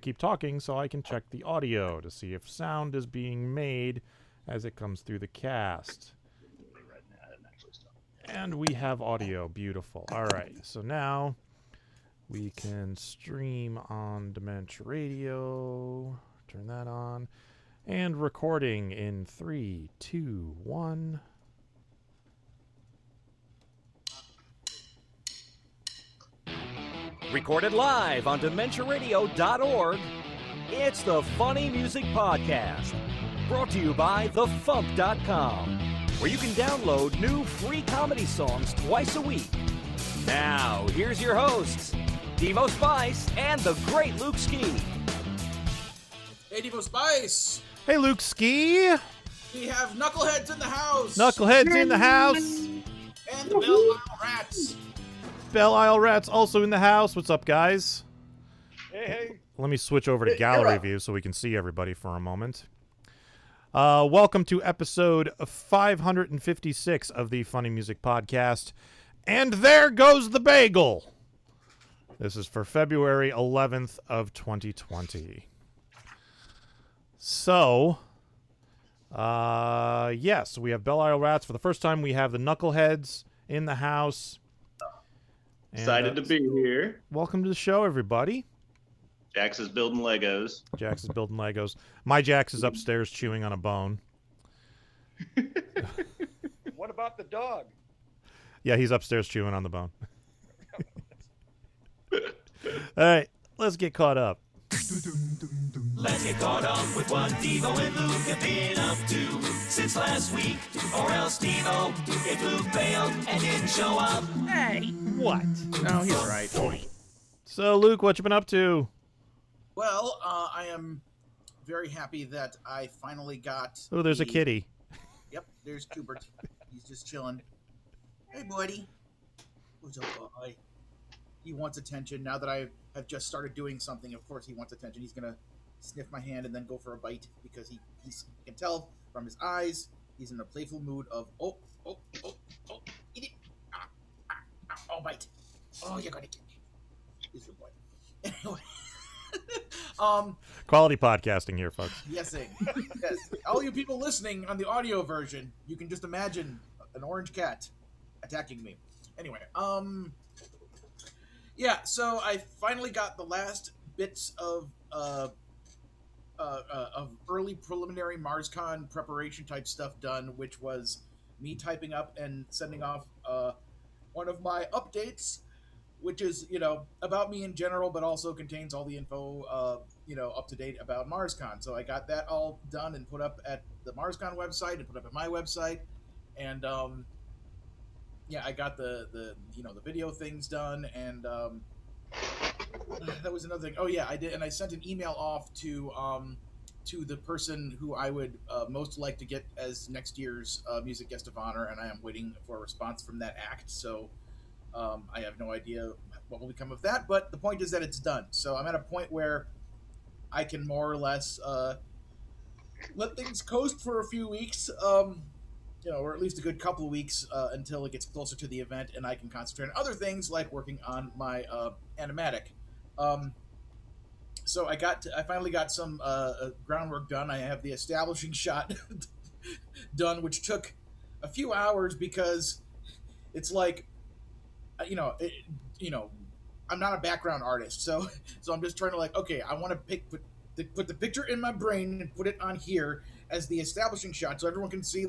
keep talking so I can check the audio to see if sound is being made as it comes through the cast. And we have audio. Beautiful. All right. So now we can stream on Dementia Radio. Turn that on. And recording in 3, 2, 1. Recorded live on DementiaRadio.org, it's the Funny Music Podcast. Brought to you by FuMP.com, where you can download new free comedy songs twice a week. Now, here's your hosts, Devo Spice and the great Luke Ski. Hey, Devo Spice. Hey, Luke Ski. We have Knuckleheadz in the house. Knuckleheadz in the house. And the Belle Rats. Belle Isle Rats also in the house. What's up, guys? Hey. Let me switch over to gallery view so we can see everybody for a moment. Welcome to episode 556 of the Funny Music Podcast. And there goes the bagel. This is for February 11th of 2020. So, yes, we have Belle Isle Rats. For the first time, we have the Knuckleheadz in the house. Excited to be here. Welcome to the show, everybody. Jax is building Legos. Jax is building Legos. My Jax is upstairs chewing on a bone. What about the dog? Yeah, he's upstairs chewing on the bone. All right, let's get caught up. Let's get caught up with what Devo and Luke have been up to since last week. Or else Devo, if Luke failed and didn't show up. Hey, what? No, he's right. So, Luke, what you been up to? Well, I am very happy that I finally got... Oh, there's a kitty. Yep, there's Kubert. He's just chilling. Hey, buddy. What's up, boy? He wants attention. Now that I have just started doing something, of course he wants attention. He's going to sniff my hand and then go for a bite because he can tell from his eyes he's in a playful mood of, oh, eat it. Oh, bite. Oh, you're going to get me. He's a good boy. Anyway. Quality podcasting here, folks. Yes. All you people listening on the audio version, you can just imagine an orange cat attacking me. Anyway, yeah, so I finally got the last bits of early preliminary MarsCon preparation type stuff done, which was me typing up and sending off one of my updates, which is, about me in general, but also contains all the info, up to date about MarsCon. So I got that all done and put up at the MarsCon website and put up at my website. And, yeah, I got the video things done. And that was another thing. Oh, yeah, I did. And I sent an email off to the person who I would most like to get as next year's music guest of honor. And I am waiting for a response from that act. So... I have no idea what will become of that, but the point is that it's done. So I'm at a point where I can more or less let things coast for a few weeks, or at least a good couple of weeks until it gets closer to the event, and I can concentrate on other things like working on my animatic. So I finally got some groundwork done. I have the establishing shot done, which took a few hours because it's like. I'm not a background artist, so I'm just trying to okay, I want to put the picture in my brain and put it on here as the establishing shot, so everyone can see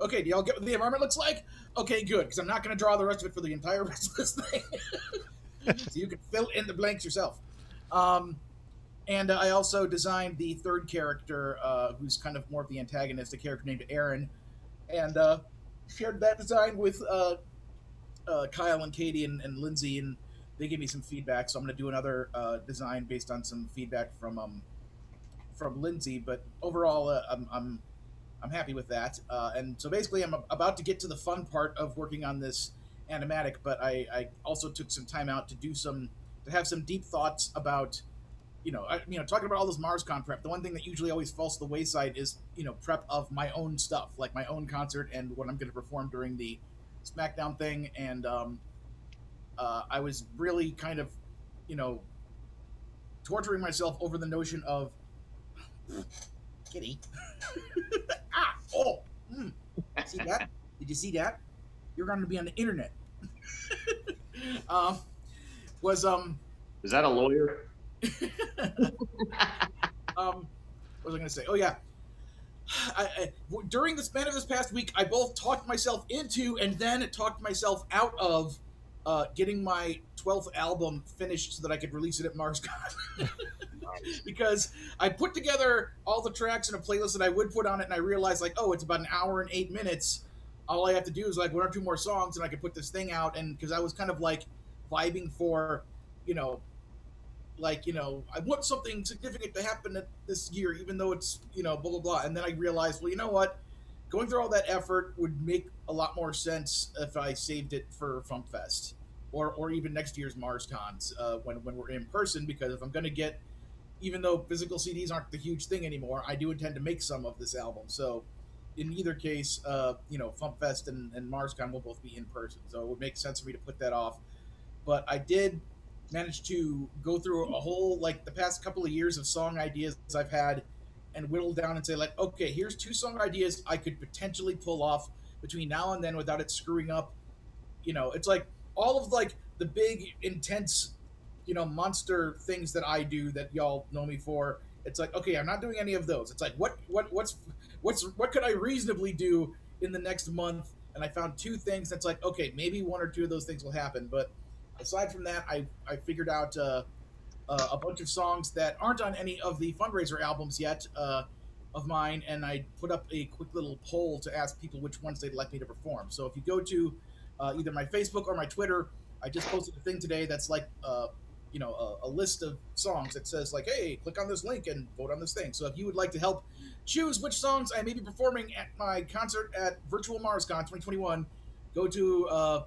okay, do y'all get what the environment looks like? Okay, good, because I'm not going to draw the rest of it for the entire rest of this thing, so you can fill in the blanks yourself. And I also designed the third character, who's kind of more of the antagonist, a character named Aaron, and shared that design with Kyle and Katie and Lindsay, and they gave me some feedback. So I'm going to do another design based on some feedback from Lindsay. But overall, I'm happy with that. And so basically, I'm about to get to the fun part of working on this animatic. But I also took some time out to have some deep thoughts about, talking about all this MarsCon prep. The one thing that usually always falls to the wayside is prep of my own stuff, like my own concert and what I'm going to perform during the SmackDown thing, and I was really kind of, torturing myself over the notion of kitty. See that? Did you see that? You're going to be on the internet. Was Is that a lawyer? what was I going to say? Oh yeah. During the span of this past week, I both talked myself into and then talked myself out of getting my 12th album finished so that I could release it at MarsCon. Because I put together all the tracks in a playlist that I would put on it, and I realized, like, oh, it's about an hour and 8 minutes. All I have to do is like 1 or 2 more songs, and I could put this thing out. And because I was kind of like vibing for, I want something significant to happen this year, even though it's, blah, blah, blah. And then I realized, well, you know what? Going through all that effort would make a lot more sense if I saved it for FuMPFest or even next year's MarsCons when we're in person, because if I'm going to get, even though physical CDs aren't the huge thing anymore, I do intend to make some of this album. So in either case, FuMPFest and MarsCon will both be in person. So it would make sense for me to put that off. But I did managed to go through a whole, like, the past couple of years of song ideas I've had and whittle down and say, like, okay, here's 2 song ideas I could potentially pull off between now and then without it screwing up. It's like all of, like, the big, intense, monster things that I do that y'all know me for. It's like, okay, I'm not doing any of those. It's like, what could I reasonably do in the next month? And I found 2 things that's like, okay, maybe 1 or 2 of those things will happen. But aside from that, I figured out a bunch of songs that aren't on any of the fundraiser albums yet of mine, and I put up a quick little poll to ask people which ones they'd like me to perform. So if you go to either my Facebook or my Twitter, I just posted a thing today that's like a list of songs that says, like, hey, click on this link and vote on this thing. So if you would like to help choose which songs I may be performing at my concert at Virtual MarsCon 2021, go to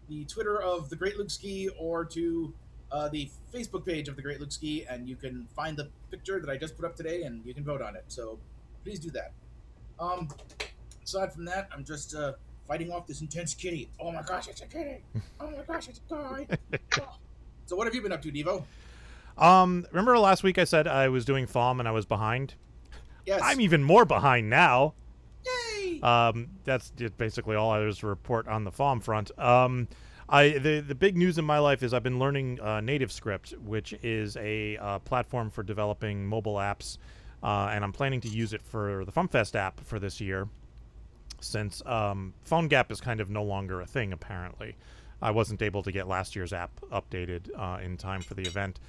the Twitter of The Great Luke Ski or to the Facebook page of The Great Luke Ski, and you can find the picture that I just put up today, and you can vote on it. So please do that. Aside from that, I'm just fighting off this intense kitty. Oh my gosh, it's a kitty. Oh my gosh, it's a guy. So what have you been up to, Devo? Remember last week I said I was doing FuMP and I was behind? Yes. I'm even more behind now. Yay! That's basically all I was to report on the FuMP front. The big news in my life is I've been learning NativeScript, which is a platform for developing mobile apps, and I'm planning to use it for the FuMPFest app for this year, since PhoneGap is kind of no longer a thing, apparently. I wasn't able to get last year's app updated in time for the event.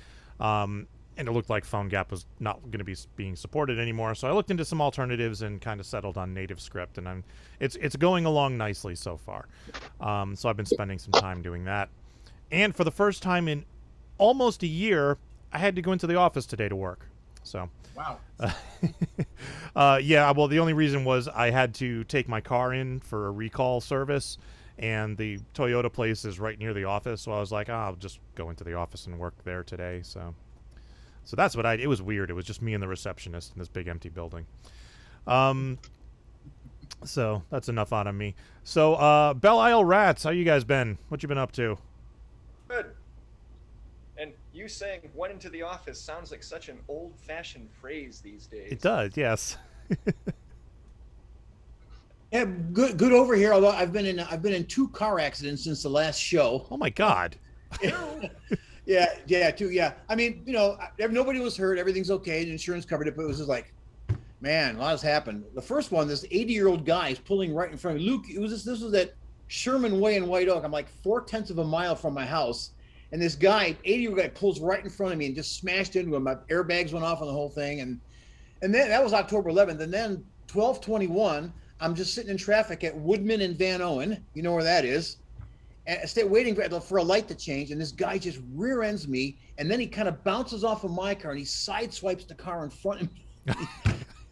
And it looked like PhoneGap was not going to be being supported anymore. So I looked into some alternatives and kind of settled on NativeScript, and it's going along nicely so far. So I've been spending some time doing that. And for the first time in almost a year, I had to go into the office today to work. So wow. Yeah, well, the only reason was I had to take my car in for a recall service, and the Toyota place is right near the office, so I was like, I'll just go into the office and work there today. So that's what it was weird. It was just me and the receptionist in this big empty building. So that's enough out of me. So Belle Isle Rats, how you guys been? What you been up to? Good. And you saying "went into the office" sounds like such an old-fashioned phrase these days. It does, yes. Yeah, good over here. Although I've been in 2 car accidents since the last show. Oh my God. Yeah, 2. Yeah, I mean, nobody was hurt. Everything's okay. The insurance covered it, but it was just like, man, a lot has happened. The first one, this 80-year-old guy is pulling right in front of me. Luke, this was at Sherman Way in White Oak. I'm like 0.4 of a mile from my house, and this guy, 80-year-old guy, pulls right in front of me and just smashed into him. My airbags went off on the whole thing, and then that was October 11th, and then 12/21. I'm just sitting in traffic at Woodman and Van Owen. You know where that is. And I stay waiting for a light to change, and this guy just rear ends me, and then he kind of bounces off of my car, and he sideswipes the car in front of me.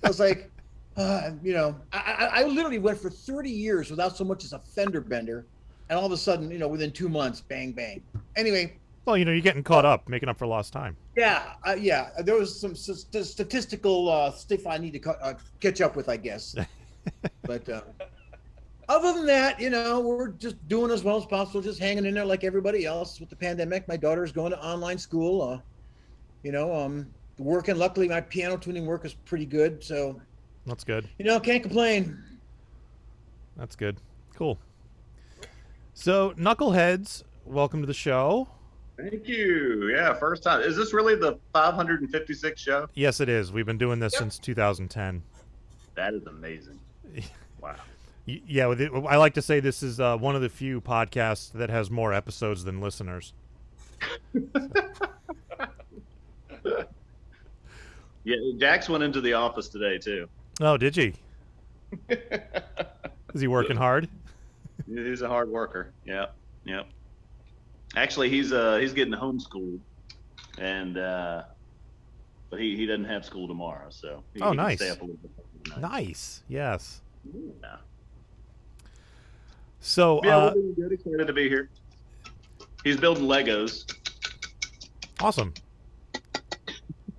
I was like, I literally went for 30 years without so much as a fender bender, and all of a sudden, within 2 months, bang, bang. Anyway. Well, you're getting caught up, making up for lost time. Yeah. There was some statistical stuff I need to catch up with, I guess. But other than that, we're just doing as well as possible, just hanging in there like everybody else with the pandemic. My daughter's going to online school. Working. Luckily, my piano tuning work is pretty good, so That's good. Can't complain. That's good. Cool. So, Knuckleheadz, welcome to the show. Thank you. Yeah, first time. Is this really the 556th show? Yes, it is. We've been doing this since 2010. That is amazing. Wow. Yeah, I like to say this is one of the few podcasts that has more episodes than listeners. Yeah, Jax went into the office today too. Oh, did you? Is he working hard? He's a hard worker. Yep. Actually, he's getting homeschooled, and but he doesn't have school tomorrow, so he nice. can stay up a little bit. Nice. Yes. Yeah. So we're doing good. Excited to be here. He's building Legos. Awesome.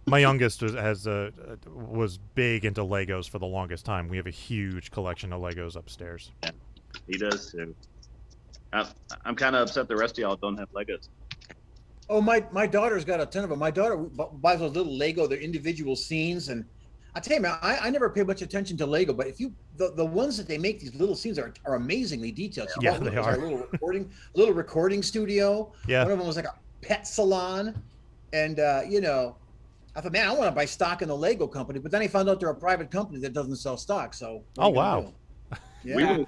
My youngest was big into Legos for the longest time. We have a huge collection of Legos upstairs. Yeah, he does too. I'm kind of upset the rest of y'all don't have Legos. Oh, my daughter's got a ton of them. My daughter buys those little Lego, they're individual scenes, and I tell you, man, I never pay much attention to Lego, but if the ones that they make, these little scenes are amazingly detailed. Yeah, they are. A little recording studio. Yeah. One of them was like a pet salon, and I thought, man, I want to buy stock in the Lego company, but then I found out they're a private company that doesn't sell stock. So. Oh wow. Yeah.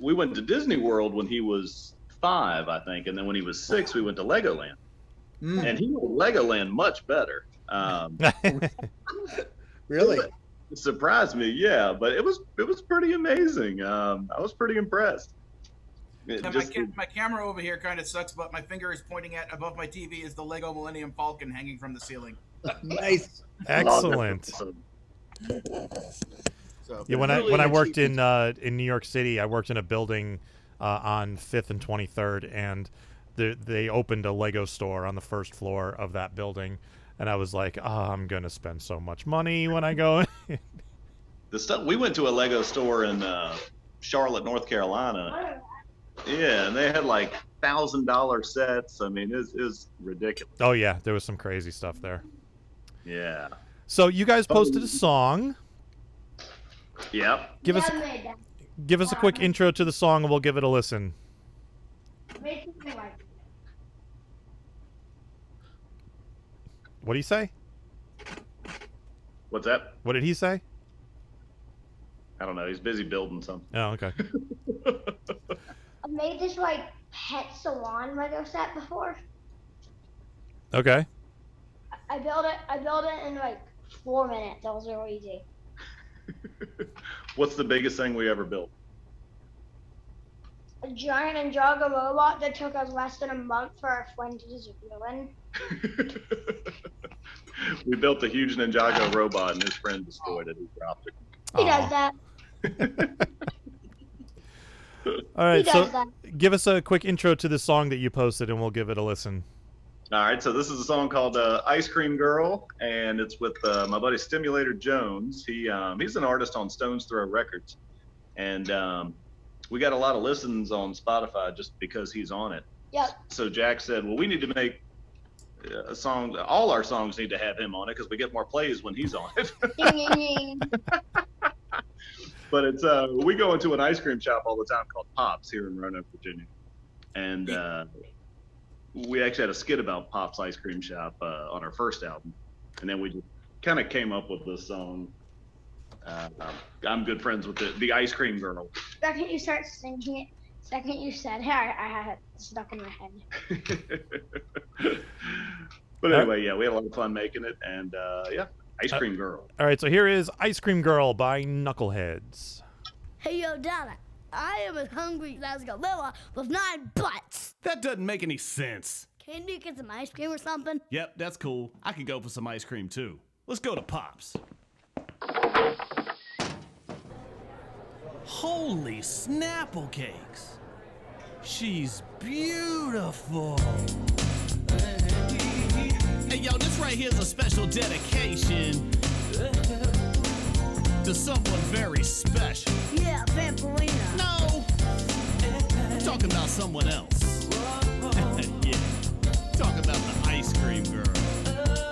We went to Disney World when he was 5, I think, and then when he was 6, we went to Legoland, and he went to Legoland much better. Really? It surprised me, yeah, but it was pretty amazing. I was pretty impressed. My camera over here kind of sucks, but my finger is pointing at above my TV is the Lego Millennium Falcon hanging from the ceiling. Nice. Excellent. So, Yeah, when I worked in New York City, I worked in a building on 5th and 23rd, and they opened a Lego store on the first floor of that building, and I was like, oh, I'm gonna spend so much money when I go in. The stuff we went to a Lego store in Charlotte, North Carolina. Yeah, and they had like $1,000 sets. I mean, it's ridiculous. Oh yeah, there was some crazy stuff there. Yeah. So you guys posted a song. Yep. Give us a quick intro to the song, and we'll give it a listen. What do you say? What's that? What did he say? I don't know. He's busy building something. Oh, okay. I've made this pet salon Lego set before. Okay. I built it in 4 minutes. That was really easy. What's the biggest thing we ever built? A giant Ninjago robot that took us less than a month for our friend to ruin. We built a huge Ninjago robot, and his friend destroyed it. He dropped it. He does that. All right, He so does that. give us a quick intro to the song that you posted, and we'll give it a listen. All right, so this is a song called Ice Cream Girl, and it's with my buddy Stimulator Jones. He's an artist on Stone's Throw Records, and we got a lot of listens on Spotify just because he's on it. Yep. So Jack said, well, we need to make a song. All our songs need to have him on it because we get more plays when he's on it. But it's we go into an ice cream shop all the time called Pops here in Roanoke, Virginia, and we actually had a skit about Pop's Ice Cream Shop on our first album, and then we just kind of came up with this song. I'm good friends with the Ice Cream Girl. Second you start singing it, second you said it, I had it stuck in my head. But anyway, yeah, we had a lot of fun making it, and yeah, Ice Cream Girl. All right, so here is Ice Cream Girl by Knuckleheadz. Hey, yo, Donna, I am as hungry as a gorilla with 9 butts. That doesn't make any sense. Can you get some ice cream or something? Yep, that's cool. I could go for some ice cream, too. Let's go to Pops. Holy Snapple cakes. She's beautiful. Hey, yo, this right here's a special dedication to someone very special. Yeah, Vampirina. No! I'm talking about someone else. Yeah, talking about the Ice Cream Girl.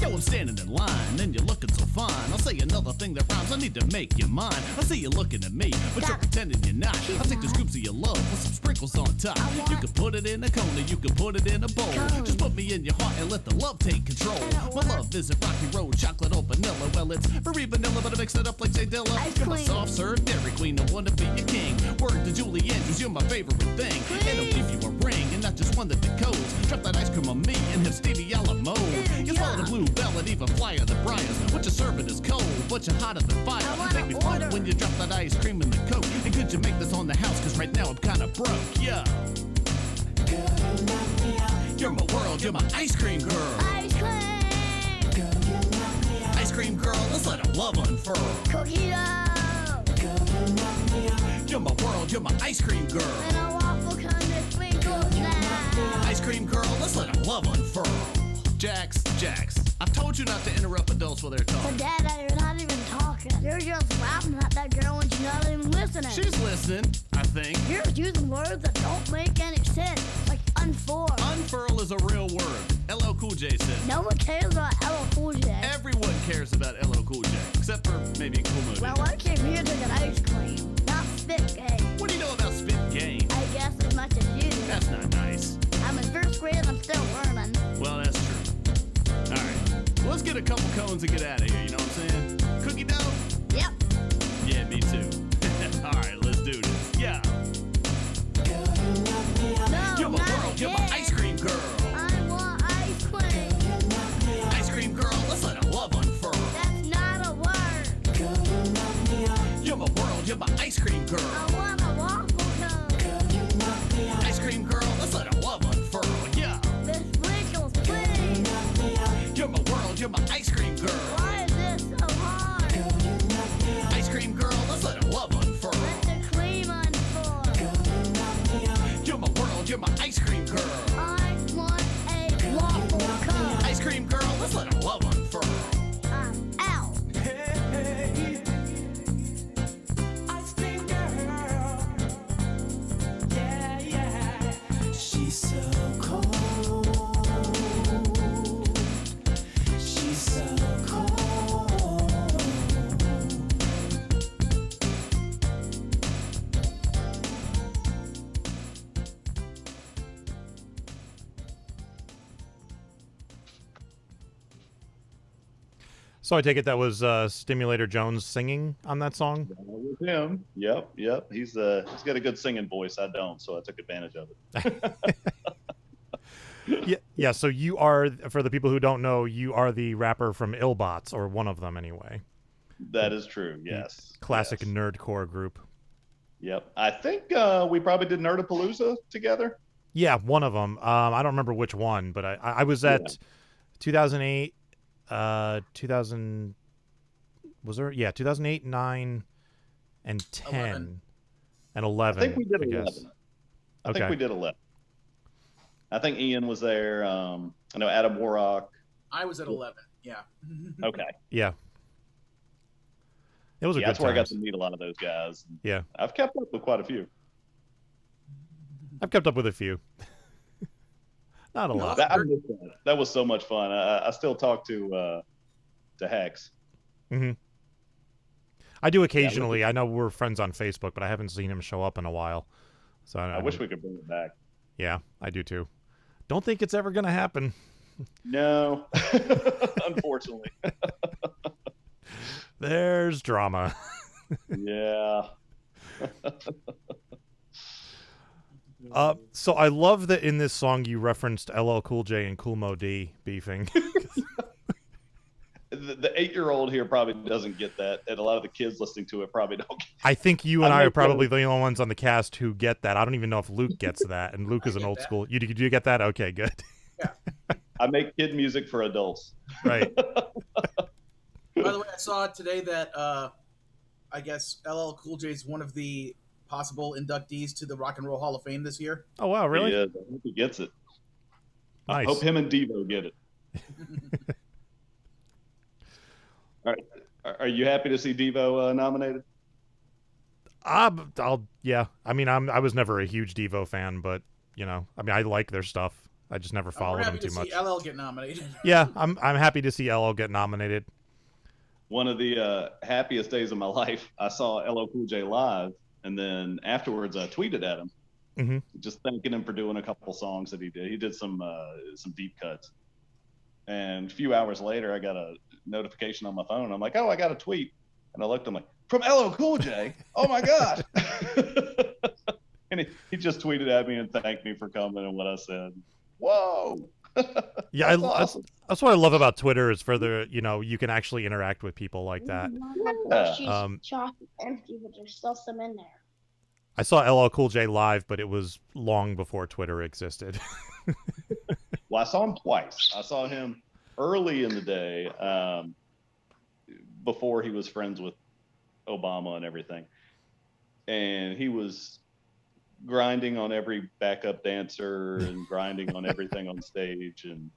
Yo, I'm standing in line, and you're looking so fine. I'll say another thing that rhymes, I need to make you mine. I see you looking at me, but you're pretending you're not. I'll take the scoops of your love with some sprinkles on top. You can put it in a cone, or you can put it in a bowl. Just put me in your heart and let the love take control. My love isn't rocky road, chocolate or vanilla. Well, it's very vanilla, but I mix it up like say Dilla. You're my soft serve Dairy Queen, I wanna be your king. Word to Julie Andrews, you're my favorite thing. And I'll give you a ring, and not just one that decodes. Drop that ice cream on me and have Stevie a la mode. You swallow the blue bell and even flyer the briars. What you're serving is cold, but you're hotter than fire. Make me float when you drop that ice cream in the coke. And could you make this on the house, cause right now I'm kinda broke, yeah. You're my world, you're my ice cream girl. Ice cream. Ice cream girl, let's let our love unfurl. Cookie dough. You're my world, you're my ice cream girl. And a waffle cone that sprinkles now. Ice cream girl, let's let our love unfurl. Jax, I've told you not to interrupt adults while they're talking. But Dad, you're not even talking. You're just laughing at that girl and she's not even listening. She's listening, I think. You're using words that don't make any sense, like unfurl. Unfurl is a real word. LL Cool J says. No one cares about LL Cool J. Everyone cares about LL Cool J, except for maybe Cool Moody. Well, I came here to get ice cream, not spit game. What do you know about spit game? I guess as much as you do. That's not nice. I'm in first grade and I'm still learning. Well, that's true. All right, well, let's get a couple cones and get out of here, you know what I'm saying? Cookie dough? Yep. Yeah, me too. All right, let's do this. Yeah. No, You're my world, you're my ice cream girl. I want ice cream. Ice cream girl, let's let our love unfurl. That's not a word. You're my world, you're my ice cream girl. I want a waffle cone. Ice cream girl, let's let our love unfurl. Yeah. The sprinkles, please. You're my world, you're my ice cream girl. Why is this so hard? Ice cream girl, let's let our love unfurl. Let the cream unfurl. You're my world, you're my ice cream girl. I want a waffle cone. Ice cream girl, let's let our love unfurl. I'm out. Ice cream girl. Yeah, yeah. She's so cold. She's so cold. So I take it that was Stimulator Jones singing on that song? That was him. Yep. He's got a good singing voice. I don't, so I took advantage of it. Yeah. So you are, for the people who don't know, you are the rapper from Illbots, or one of them anyway. That is true. Yes. Classic yes. nerdcore group. Yep. I think we probably did Nerdapalooza together. Yeah, one of them. I don't remember which one, but I was at 2008. 2000 was there? Yeah, 2008, 9, and 10, 11. and 11. I think we did 11. I Okay. think we did 11. I think Ian was there. I know Adam Warrock. I was at 11. Yeah. Okay. Yeah. It was a good That's where I got time. to meet a lot of those guys. Yeah. I've kept up with quite a few. I've kept up with a few. Not a lot. That was so much fun. I still talk to Hex. Mm-hmm. I do occasionally. I know we're friends on Facebook, but I haven't seen him show up in a while. So I wish we could bring it back. Yeah, I do too. Don't think it's ever going to happen. No, unfortunately. There's drama. Yeah. So I love that in this song you referenced LL Cool J and Kool Moe Dee beefing. The 8-year-old here probably doesn't get that, and a lot of the kids listening to it probably don't get it. I think you and I are probably the only ones on the cast who get that. I don't even know if Luke gets that, and Luke is an old school. You do you get that? Okay, good. Yeah. I make kid music for adults. Right. By the way, I saw today that I guess LL Cool J is one of the possible inductees to the Rock and Roll Hall of Fame this year. Oh wow, really? Yeah, I hope he gets it. Nice. I hope him and Devo get it. All right. Are you happy to see Devo nominated? Yeah. I mean, I was never a huge Devo fan, but I mean, I like their stuff. I just never We're followed him happy too to much. see LL get nominated. Yeah, I'm happy to see LL get nominated. One of the happiest days of my life, I saw LL Cool J live, and then afterwards I tweeted at him, just thanking him for doing a couple songs that he did. He did some deep cuts. And a few hours later, I got a notification on my phone. I'm like, oh, I got a tweet. And I looked, I'm like, from LL Cool J? Oh, my God. And he just tweeted at me and thanked me for coming and what I said. Whoa. Yeah, awesome. That's what I love about Twitter is further, you can actually interact with people like that. Chalk is empty, but there's still some in there. I saw LL Cool J live, but it was long before Twitter existed. Well, I saw him twice. I saw him early in the day, before he was friends with Obama and everything. And he was grinding on every backup dancer and grinding on everything on stage. And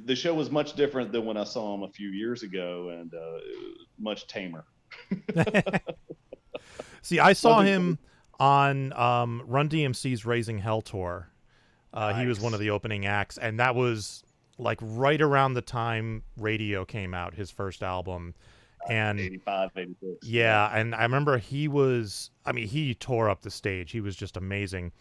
the show was much different than when I saw him a few years ago, and much tamer. See, I saw him on Run DMC's Raising Hell tour. Nice. He was one of the opening acts, and that was like right around the time Radio came out, his first album. And 85, 86. Yeah, and I remember he tore up the stage. He was just amazing.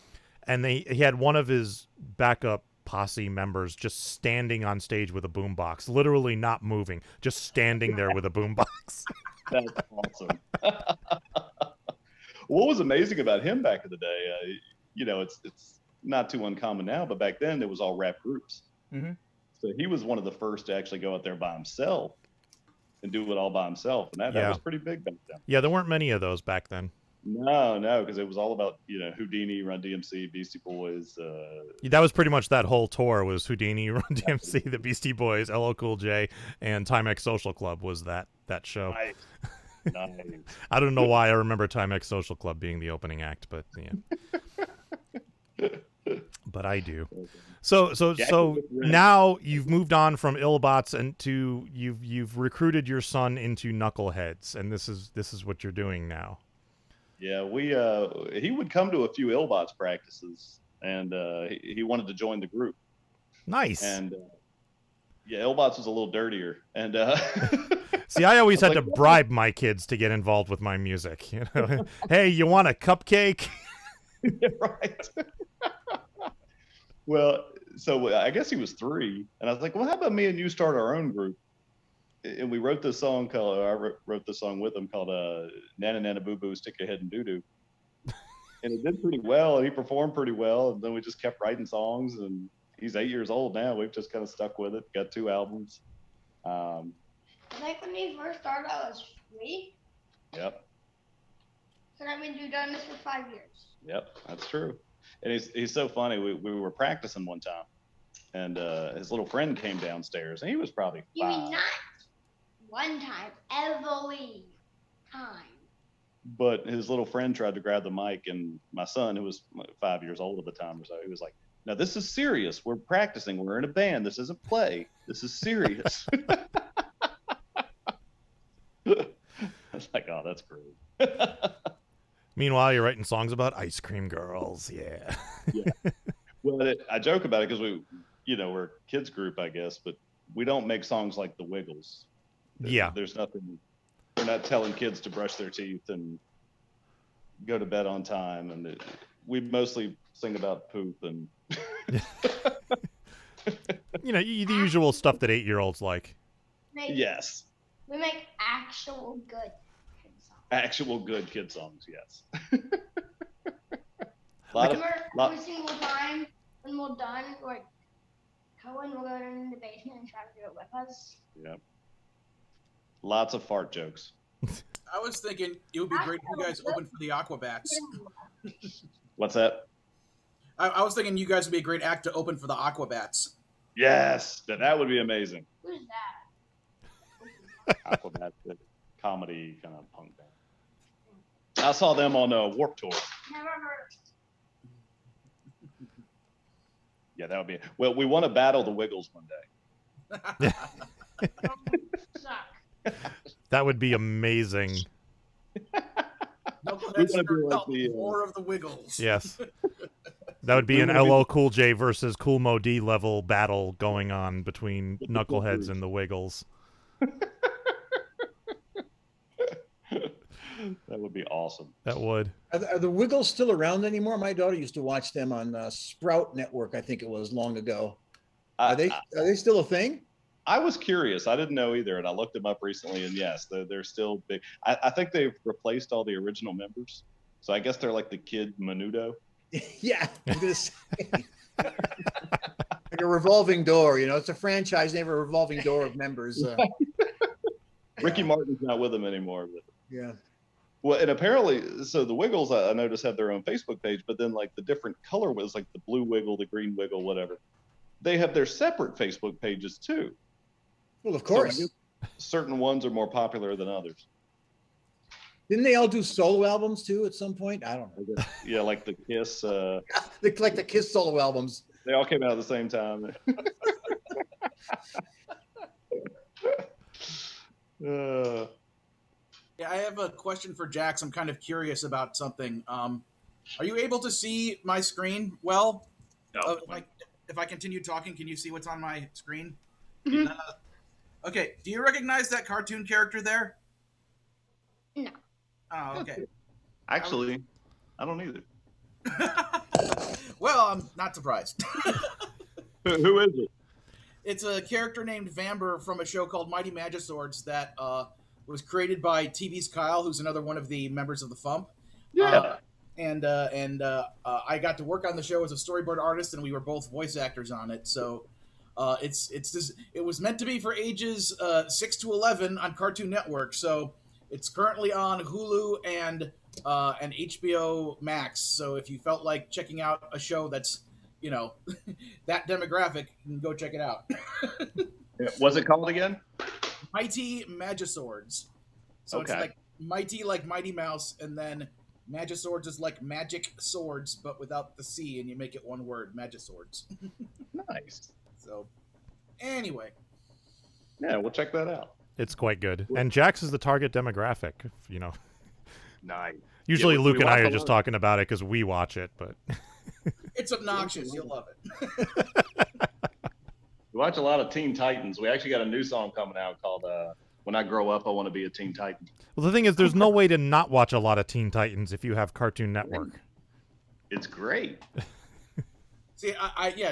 And he had one of his backup posse members just standing on stage with a boombox, literally not moving, just standing there with a boombox. That's awesome. What was amazing about him back in the day, it's not too uncommon now, but back then it was all rap groups. So he was one of the first to actually go out there by himself and do it all by himself, and that was pretty big back then. Yeah, there weren't many of those back then. No, because it was all about Houdini, Run DMC, Beastie Boys. That was pretty much that whole tour was Houdini, Run DMC, the Beastie Boys, LL Cool J, and Timex Social Club was that show. Nice. I don't know why I remember Timex Social Club being the opening act, but yeah. But I do. So now you've moved on from Illbots and you've recruited your son into Knuckleheadz, and this is what you're doing now. Yeah, he would come to a few Illbots practices, and he wanted to join the group. Nice. And Illbots was a little dirtier, and see, I always had to bribe my kids to get involved with my music. Hey, you want a cupcake? Yeah, right. Well, so I guess he was 3, and I was like, well, how about me and you start our own group? And we wrote this song wrote this song with him called Nana Nana Boo Boo Stick Your Head in Doo Doo. And it did pretty well, and he performed pretty well, and then we just kept writing songs, and he's 8 years old now. We've just kind of stuck with it, got 2 albums. I think when he first started, I was 3. Yep. So that means you've done this for 5 years. Yep, that's true. And he's so funny. We were practicing one time, and his little friend came downstairs, and he was probably 5. You mean not one time, every time. But his little friend tried to grab the mic, and my son, who was 5 years old at the time or so, he was like, "Now this is serious. We're practicing. We're in a band. This isn't play. This is serious." I was like, "Oh, that's great." Meanwhile, you're writing songs about ice cream girls. Yeah. Yeah. Well, I joke about it because we're a kids group, I guess, but we don't make songs like the Wiggles. There's nothing. We're not telling kids to brush their teeth and go to bed on time, and we mostly sing about poop and the usual stuff that 8-year-olds like. Yes. We make actual good kid songs. Actual good kid songs, yes. Every single time when we're done, like Cohen will go in the basement and try to do it with us. Yep. Lots of fart jokes. I was thinking it would be great if you guys opened for the Aquabats. What's that? I was thinking you guys would be a great act to open for the Aquabats. Yes, that would be amazing. Who's that? Aquabats, the comedy kind of punk band. I saw them on a Warped Tour. Never heard. Yeah, that would be. Well, we want to battle the Wiggles one day. Suck. That would be amazing. Knuckleheadz felt more of the Wiggles. Yes. That would be an LL Cool J versus Cool Mo D level battle going on between Knuckleheadz and the Wiggles. That would be awesome. That would. Are the Wiggles still around anymore? My daughter used to watch them on Sprout Network. I think it was long ago. Are they still a thing? I was curious. I didn't know either, and I looked them up recently, and yes, they're still big. I think they've replaced all the original members, so I guess they're like the Kid Menudo. Yeah, I'm gonna say. Like a revolving door. It's a franchise. They have a revolving door of members. Ricky Martin's not with them anymore. But... Yeah. Well, and apparently, so the Wiggles, I noticed, have their own Facebook page, but then like the different color was like the blue Wiggle, the green Wiggle, whatever. They have their separate Facebook pages too. Well, of course. So certain ones are more popular than others. Didn't they all do solo albums too at some point? I don't know. Yeah, like the Kiss. Like the Kiss solo albums. They all came out at the same time. Yeah, I have a question for Jax. I'm kind of curious about something. Are you able to see my screen well? No. If I continue talking, can you see what's on my screen? Mhm. Okay. Do you recognize that cartoon character there? No. Oh, okay. Actually, I don't either. Well, I'm not surprised. Who is it? It's a character named Vamber from a show called Mighty Magiswords that was created by TV's Kyle, who's another one of the members of the FuMP. Yeah. I got to work on the show as a storyboard artist, and we were both voice actors on it. So it was meant to be for ages 6 to 11 on Cartoon Network. So it's currently on Hulu and HBO Max. So if you felt like checking out a show that's that demographic, you can go check it out. What's it called again? Mighty Magiswords. So Okay. it's like mighty like Mighty Mouse, and then Magiswords is like magic swords, but without the C, and you make it one word, Magiswords. Nice. So, anyway. Yeah, we'll check that out. It's quite good. And Jax is the target demographic, Nice. Usually Yeah, Luke and I watch are a just lot. talking about it because we watch it, but... It's obnoxious. You'll love it. We watch a lot of Teen Titans. We actually got a new song coming out called When I Grow Up, I Want to Be a Teen Titan. Well, the thing is, there's no way to not watch a lot of Teen Titans if you have Cartoon Network. It's great. See,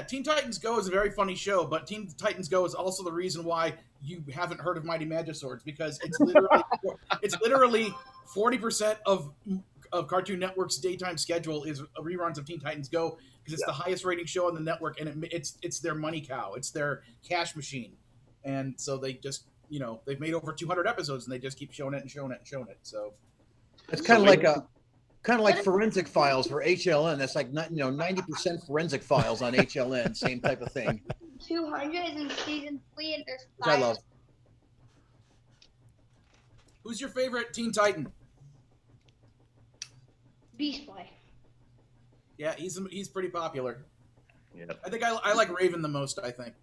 Teen Titans Go is a very funny show, but Teen Titans Go is also the reason why you haven't heard of Mighty Magiswords, because it's literally 40% of Cartoon Network's daytime schedule is reruns of Teen Titans Go, because it's the highest rating show on the network, and it's their money cow, it's their cash machine, and so they just they've made over 200 episodes, and they just keep showing it and showing it and showing it. So it's kind of like Forensic Files for HLN. That's like 90% Forensic Files on HLN. Same type of thing. 200 is in season 3, and there's Which I 5. love. who's your favorite Teen Titan? Beast Boy. Yeah, he's pretty popular. Yeah. I think I like Raven the most, I think.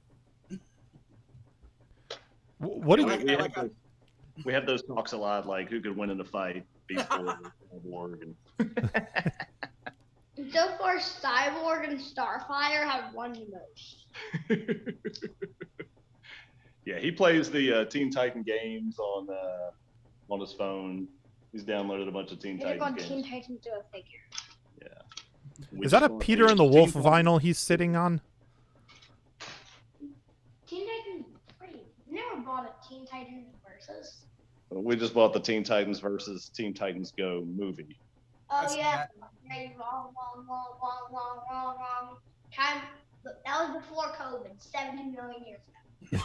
What do you... We have those talks a lot, like who could win in a fight, Beast Boy, Cyborg, and... So far, Cyborg and Starfire have won the most. Yeah, he plays the Teen Titan games on his phone. He's downloaded a bunch of Teen They're Titan going games. Teen Titans do a figure. Yeah. Is that a Peter and the Wolf vinyl he's sitting on? Teen Titans. Wait, you never bought a Teen Titans Versus? We just bought the Teen Titans versus Teen Titans Go movie. Oh yeah. Hey, wrong. Time. That was before COVID. 70 million years ago.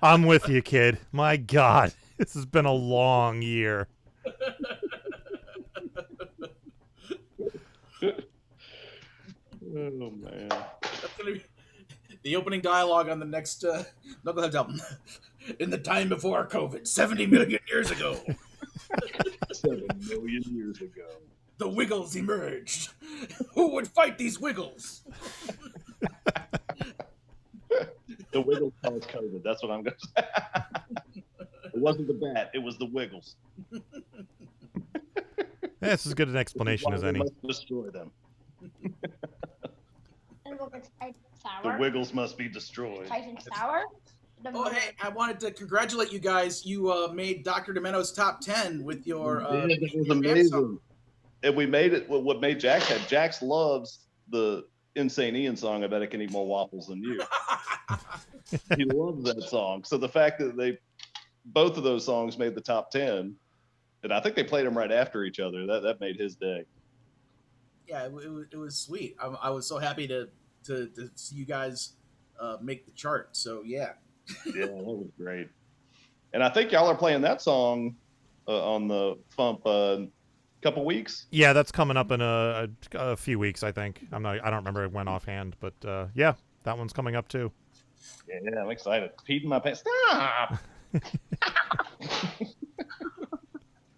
I'm with you, kid. My God, this has been a long year. Oh man. That's gonna be the opening dialogue on the next Knuckleheadz album. In the time before COVID, 70 million years ago. 7 million years ago. The Wiggles emerged. Who would fight these Wiggles? The Wiggles caused COVID. That's what I'm going to say. It wasn't the bat. It was the Wiggles. That's as good an explanation as any. Must destroy them. The Wiggles must be destroyed. Titan Tower. Oh, hey, I wanted to congratulate you guys. You made Dr. Demento's top 10 with your. Yeah, that was your amazing. And we made it. What made Jax had Jax loves the Insane Ian song. I bet I can eat more waffles than you. He loves that song. So the fact that both of those songs made the top 10, and I think they played them right after each other. That made his day. Yeah, it was sweet. I was so happy to see you guys make the chart. So yeah. Yeah, that was great. And I think y'all are playing that song on the FuMP couple weeks. Yeah, that's coming up in a few weeks, I think. I don't remember it went offhand, but yeah, that one's coming up too. Yeah, I'm excited. Peed in my pants. Stop.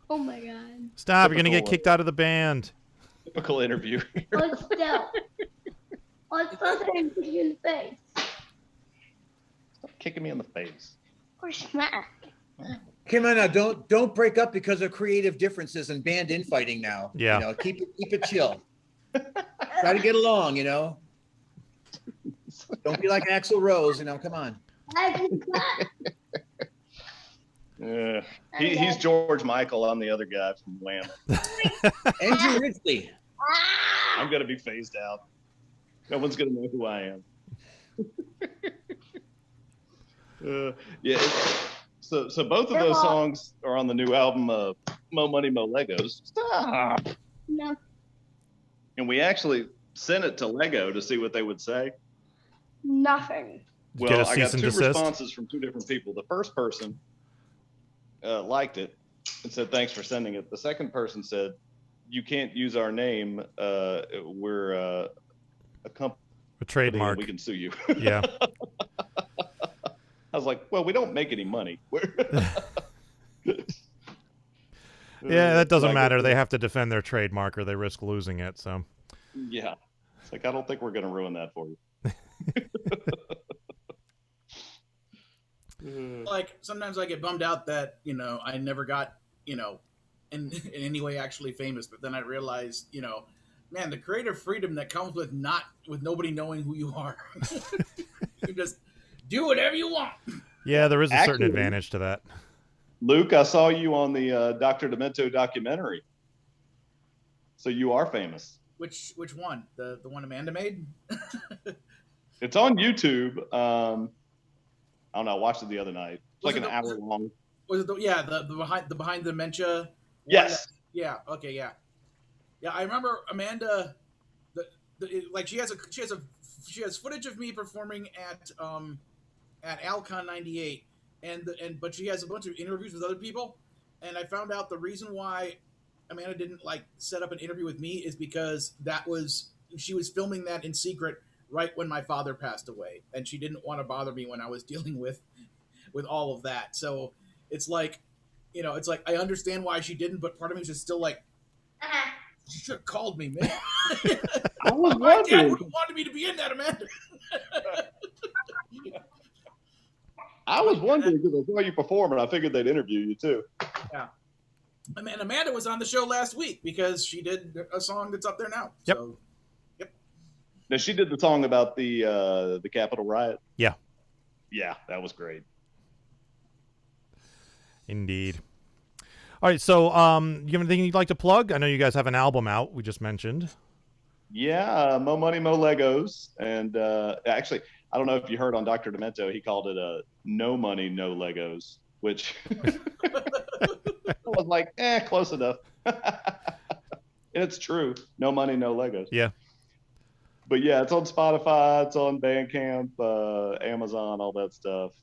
Oh my god. Stop! You're gonna get kicked out of the band. Typical interview. Hold still. Let's put it in your face. Stop kicking me in the face. Or smack. Come on now, don't break up because of creative differences and band infighting now. Yeah. You know, keep it chill. Try to get along, you know. Don't be like Axl Rose, you know, come on. Yeah. He's George Michael. I'm the other guy from Wham. Andrew Ridgely. I'm gonna be phased out. No one's gonna know who I am. Yeah. So both of those songs are on the new album, Mo Money, Mo Legos. Stop. No. And we actually sent it to Lego to see what they would say. Nothing. Well, I got two responses from two different people. The first person liked it and said, thanks for sending it. The second person said, you can't use our name. We're a company. A trademark. We can sue you. Yeah. I was like, well, we don't make any money. Yeah, that doesn't matter. They have to defend their trademark or they risk losing it. So. Yeah. It's like, I don't think we're going to ruin that for you. Like sometimes I get bummed out that I never got in any way actually famous, but then I realized man, the creative freedom that comes with nobody knowing who you are. You just do whatever you want. Yeah, there is a certain advantage to that. Luke, I saw you on the Dr. Demento documentary, so you are famous. Which one? The one Amanda made? It's on YouTube. I don't know. I watched it the other night. It's like an hour long. Was it the behind dementia? Yes. Yeah. Okay. Yeah. Yeah. I remember Amanda. She has footage of me performing at Alcon '98, but she has a bunch of interviews with other people, and I found out the reason why Amanda didn't set up an interview with me is because she was filming that in secret right when my father passed away, and she didn't want to bother me when I was dealing with all of that. So it's like I understand why she didn't, but part of me is just still like, she should have called me, man. My dad would have wanted me to be in that, Amanda. I was wondering because I saw you perform, and I figured they'd interview you too. Yeah. And Amanda was on the show last week because she did a song that's up there now. Yep. So, yep. Now she did the song about the Capitol riot. Yeah. Yeah, that was great. Indeed. All right, so you have anything you'd like to plug? I know you guys have an album out. We just mentioned. Yeah, Mo Money, Mo Legos, and actually, I don't know if you heard on Dr. Demento, he called it No Money, No Legos, which I was like, close enough. And it's true. No money, no Legos. Yeah. But yeah, it's on Spotify, it's on Bandcamp, Amazon, all that stuff.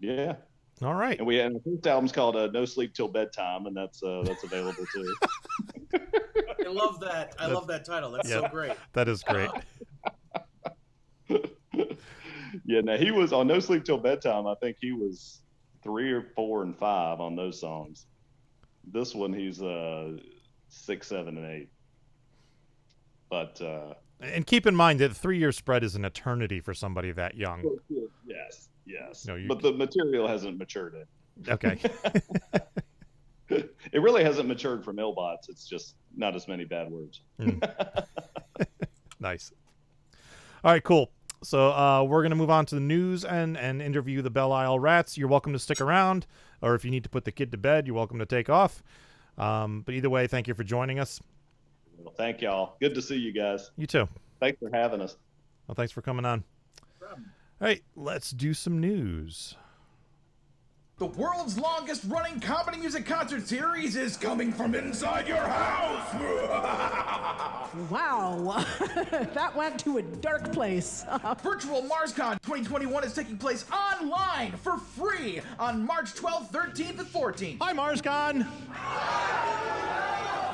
Yeah. All right. And the first album's called No Sleep Till Bedtime, and that's available too. I love that. I love that title. That's so great. That is great. Yeah, now he was on No Sleep Till Bedtime. I think he was 3 or 4 and 5 on those songs. This one he's 6, 7, and 8. But and keep in mind that 3-year spread is an eternity for somebody that young. Yes. No, but the material hasn't matured it. Okay. It really hasn't matured from Illbots. It's just not as many bad words. Nice. All right, cool. So we're going to move on to the news and interview the Belle Isle Rats. You're welcome to stick around, or if you need to put the kid to bed, you're welcome to take off. But either way, thank you for joining us. Well, thank y'all. Good to see you guys. You too. Thanks for having us. Well, thanks for coming on. All right, let's do some news. The world's longest running comedy music concert series is coming from inside your house. Wow, that went to a dark place. Virtual MarsCon 2021 is taking place online for free on March 12th, 13th, and 14th. Hi, MarsCon.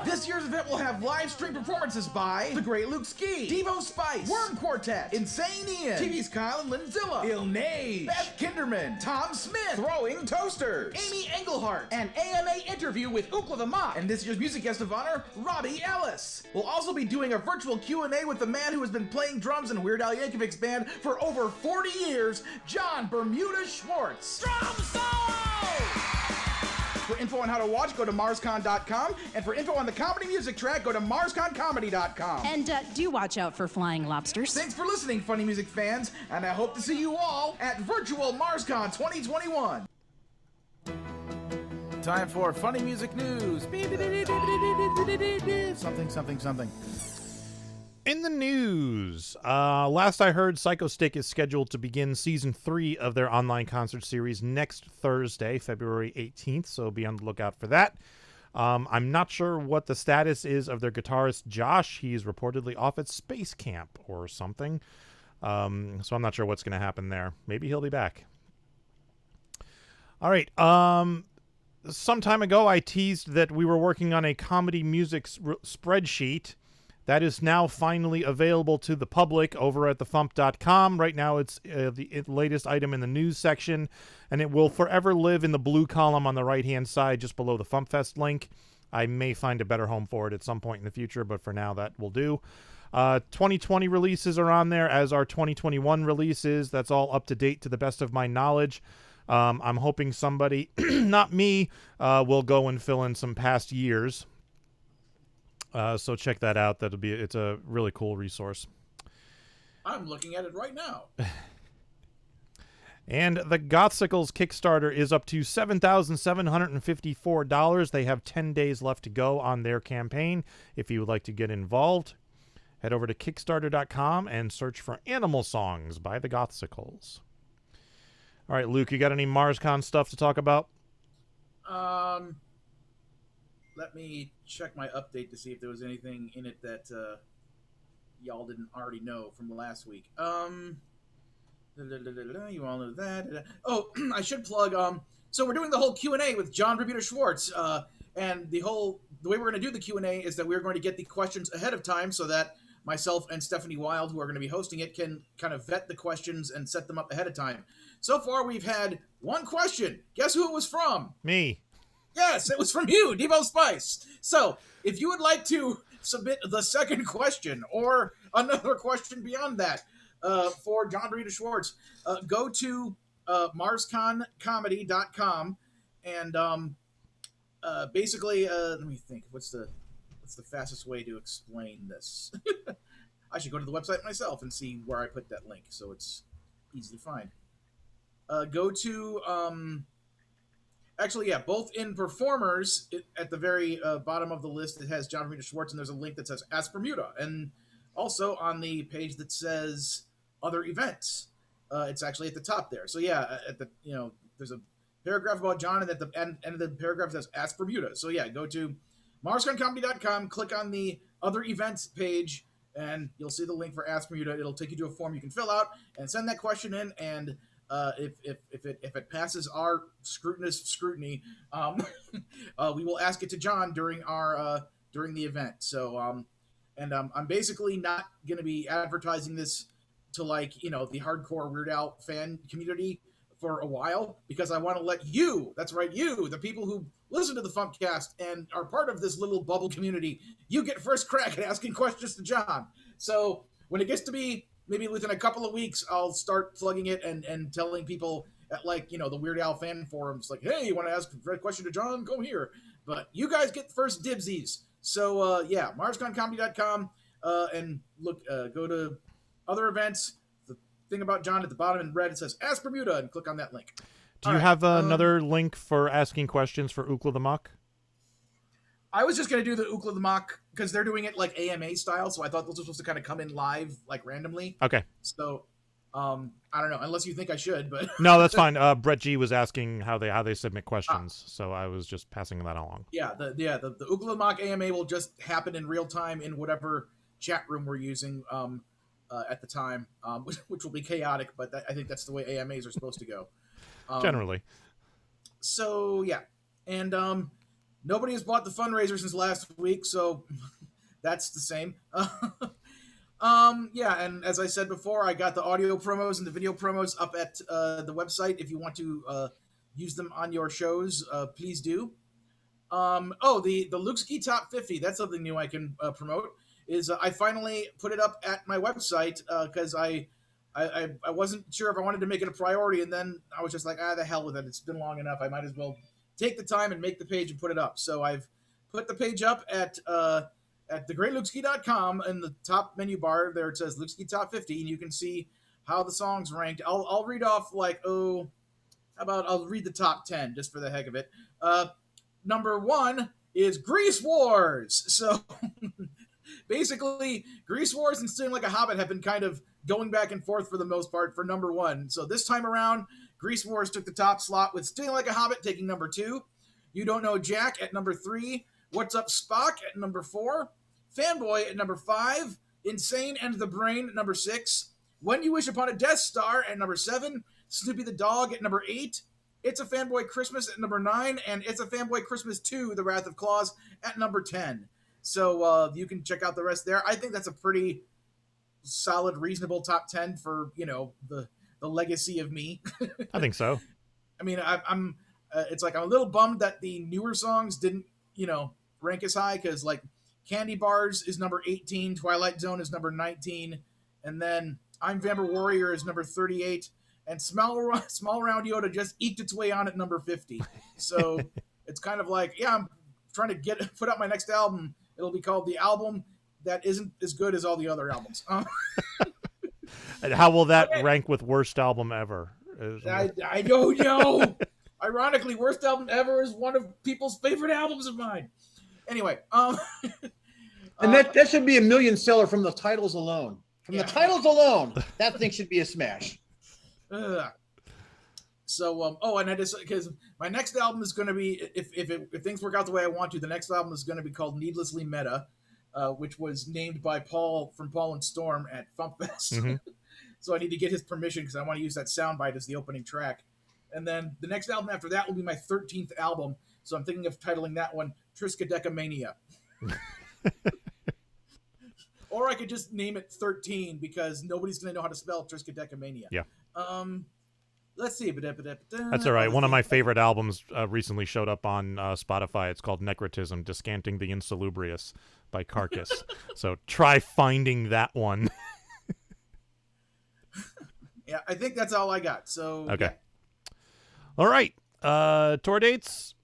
This year's event will have live stream performances by The Great Luke Ski, Devo Spice, Worm Quartet, Insane Ian, TV's Kyle and Linzilla, Il Nage, Beth Kinderman, Tom Smith, Throwing Toasters, Amy Englehart, an AMA interview with Ookla the Mop, and this year's music guest of honor, Robbie Ellis. We'll also be doing a virtual Q&A with the man who has been playing drums in Weird Al Yankovic's band for over 40 years, John Bermuda Schwartz. Drum solo! For info on how to watch, go to MarsCon.com. And for info on the comedy music track, go to MarsConComedy.com. And do watch out for flying lobsters. Thanks for listening, funny music fans, and I hope to see you all at Virtual MarsCon 2021. Time for funny music news. Something. In the news, last I heard, Psychostick is scheduled to begin Season 3 of their online concert series next Thursday, February 18th, so be on the lookout for that. I'm not sure what the status is of their guitarist, Josh. He's reportedly off at Space Camp or something, so I'm not sure what's going to happen there. Maybe he'll be back. All right, some time ago, I teased that we were working on a comedy music spreadsheet. That is now finally available to the public over at FuMP.com. Right now, it's the latest item in the news section, and it will forever live in the blue column on the right-hand side just below the FuMPFest link. I may find a better home for it at some point in the future, but for now, that will do. 2020 releases are on there, as are 2021 releases. That's all up to date to the best of my knowledge. I'm hoping somebody, not me, will go and fill in some past years. So check that out. It's a really cool resource. I'm looking at it right now. And the Gothsicles Kickstarter is up to $7,754. They have 10 days left to go on their campaign. If you would like to get involved, head over to Kickstarter.com and search for Animal Songs by the Gothsicles. All right, Luke, you got any MarsCon stuff to talk about? Let me check my update to see if there was anything in it that y'all didn't already know from last week. You all know that. Oh, I should plug. So we're doing the whole Q&A with John Bermuda Schwartz, and the way we're going to do the Q&A is that we're going to get the questions ahead of time so that myself and Stephanie Wild, who are going to be hosting it, can kind of vet the questions and set them up ahead of time. So far, we've had one question. Guess who it was from? Me. Yes, it was from you, Devo Spice. So, if you would like to submit the second question or another question beyond that for John Bermuda Schwartz, go to MarsConComedy.com and basically, let me think. What's the fastest way to explain this? I should go to the website myself and see where I put that link, so it's easy to find. Go to actually, yeah, both in performers, at the very bottom of the list, it has John Bermuda Schwartz, and there's a link that says Ask Bermuda. And also on the page that says Other Events, it's actually at the top there. So yeah, there's a paragraph about John, and at the end of the paragraph says Ask Bermuda. So yeah, go to MarsConComedy.com, click on the Other Events page, and you'll see the link for Ask Bermuda. It'll take you to a form you can fill out and send that question in, and if it passes our scrutiny, we will ask it to John during the event. So I'm basically not going to be advertising this to the hardcore Weird Al fan community for a while, because I want to let you, that's right, you, the people who listen to the FuMPCast and are part of this little bubble community, you get first crack at asking questions to John. So when it gets to be maybe within a couple of weeks, I'll start plugging it and telling people at the Weird Al fan forums, hey, you want to ask a question to John? Go here. But you guys get first dibsies. So yeah, MarsConComedy.com and look, go to other events, the thing about John at the bottom in red, it says Ask Bermuda, and click on that link. Do you have another link for asking questions for Ookla the Mock? I was just going to do the Ookla the Mock because they're doing it like AMA style, so I thought those were supposed to kind of come in live, like randomly. Okay. So, I don't know, unless you think I should, but no, that's fine. Brett G was asking how they submit questions, so I was just passing that along. Yeah, the Ookla the Mock AMA will just happen in real time in whatever chat room we're using at the time, which will be chaotic, but I think that's the way AMAs are supposed to go. Generally. So yeah, and nobody has bought the fundraiser since last week, so that's the same. Yeah, and as I said before, I got the audio promos and the video promos up at the website. If you want to use them on your shows, please do. The Lukeski Top 50, that's something new I can promote, is I finally put it up at my website because I wasn't sure if I wanted to make it a priority, and then I was just like, the hell with it. It's been long enough. I might as well take the time and make the page and put it up. So I've put the page up at thegreatlukeski.com. In the top menu bar there, it says Lukeski Top 50, and you can see how the songs ranked. I'll read off I'll read the top 10 just for the heck of it. Number 1 is Grease Wars. So basically, Grease Wars and Sing Like a Hobbit have been kind of going back and forth for the most part for number 1. So this time around, Grease Wars took the top slot with Sting Like a Hobbit taking number 2. You Don't Know Jack at number 3. What's Up Spock at number 4. Fanboy at number 5. Insane and the Brain at number 6. When You Wish Upon a Death Star at number 7. Snoopy the Dog at number 8. It's a Fanboy Christmas at number 9. And It's a Fanboy Christmas 2, The Wrath of Claus at number 10. So you can check out the rest there. I think that's a pretty solid, reasonable top 10 for, the legacy of me. I think so. I mean, I'm it's like I'm a little bummed that the newer songs didn't, rank as high, because like Candy Bars is number 18, Twilight Zone is number 19, and then I'm Vampire Warrior is number 38, and Small Round Yoda just eked its way on at number 50. So it's kind of like, I'm trying to put out my next album. It'll be called The Album That Isn't as Good as All the Other Albums. And how will that rank with Worst Album Ever? I don't know. Ironically, Worst Album Ever is one of people's favorite albums of mine. Anyway, and that should be a million seller from the titles alone. From the titles alone, that thing should be a smash. So, and I just, because my next album is going to be, if things work out the way I want to, the next album is going to be called Needlessly Meta, which was named by Paul from Paul and Storm at FuMPCast. Mm-hmm. So I need to get his permission because I want to use that soundbite as the opening track. And then the next album after that will be my 13th album. So I'm thinking of titling that one Triskaidecamania. Or I could just name it 13 because nobody's going to know how to spell Triskaidecamania. Yeah. Let's see. That's all right. One of my favorite albums recently showed up on Spotify. It's called Necrotism, Descanting the Insalubrious by Carcass. So try finding that one. Yeah, I think that's all I got. So okay. Yeah. All right. Tour dates.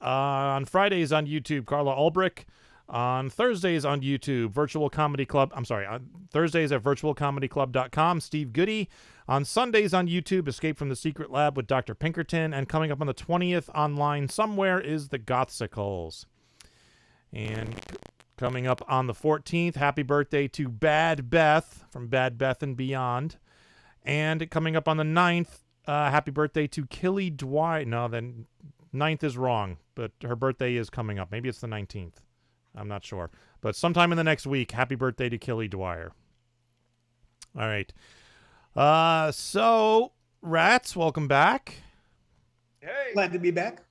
On Fridays on YouTube, Carla Ulbrich. On Thursdays on YouTube, Virtual Comedy Club. I'm sorry, on Thursdays at virtualcomedyclub.com, Steve Goody. On Sundays on YouTube, Escape from the Secret Lab with Dr. Pinkerton. And coming up on the 20th online somewhere is the Gothsicles. And coming up on the 14th, happy birthday to Bad Beth from Bad Beth and Beyond. And coming up on the 9th, happy birthday to Killy Dwyer. No, then 9th is wrong, but her birthday is coming up. Maybe it's the 19th. I'm not sure. But sometime in the next week, happy birthday to Killy Dwyer. All right. So, Rats, welcome back. Hey. Glad to be back.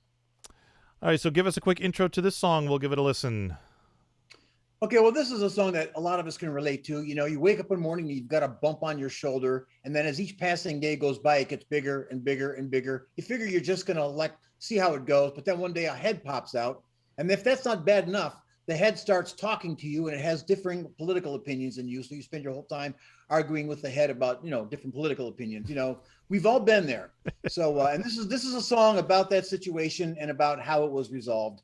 All right, so give us a quick intro to this song. We'll give it a listen. Okay, well, this is a song that a lot of us can relate to. You wake up in the morning, you've got a bump on your shoulder, and then as each passing day goes by, it gets bigger and bigger and bigger. You figure you're just going to see how it goes, but then one day a head pops out, and if that's not bad enough, the head starts talking to you, and it has differing political opinions than you, so you spend your whole time arguing with the head about, different political opinions. We've all been there. So, and this is a song about that situation and about how it was resolved.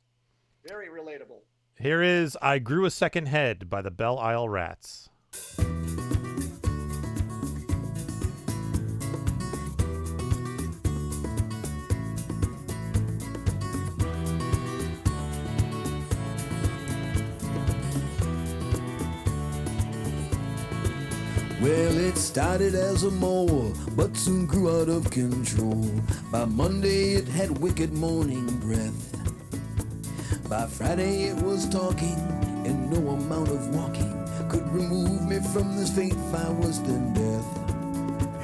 Very relatable. Here is I Grew a Second Head by the Belle Isle Rats. Well, it started as a mole, but soon grew out of control. By Monday it had wicked moaning breath. By Friday it was talking, and no amount of walking could remove me from this fate far worse than death.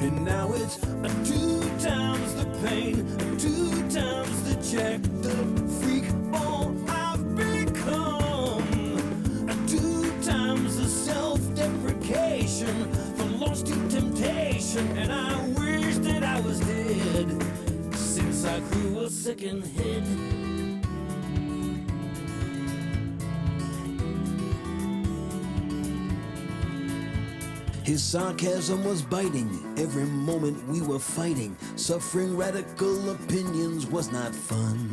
And now it's 2 times the pain, 2 times the check, the freak ball I've become. 2 times the self-deprecation, the lost to temptation, and I wish that I was dead since I grew a second head. His sarcasm was biting, every moment we were fighting. Suffering radical opinions was not fun.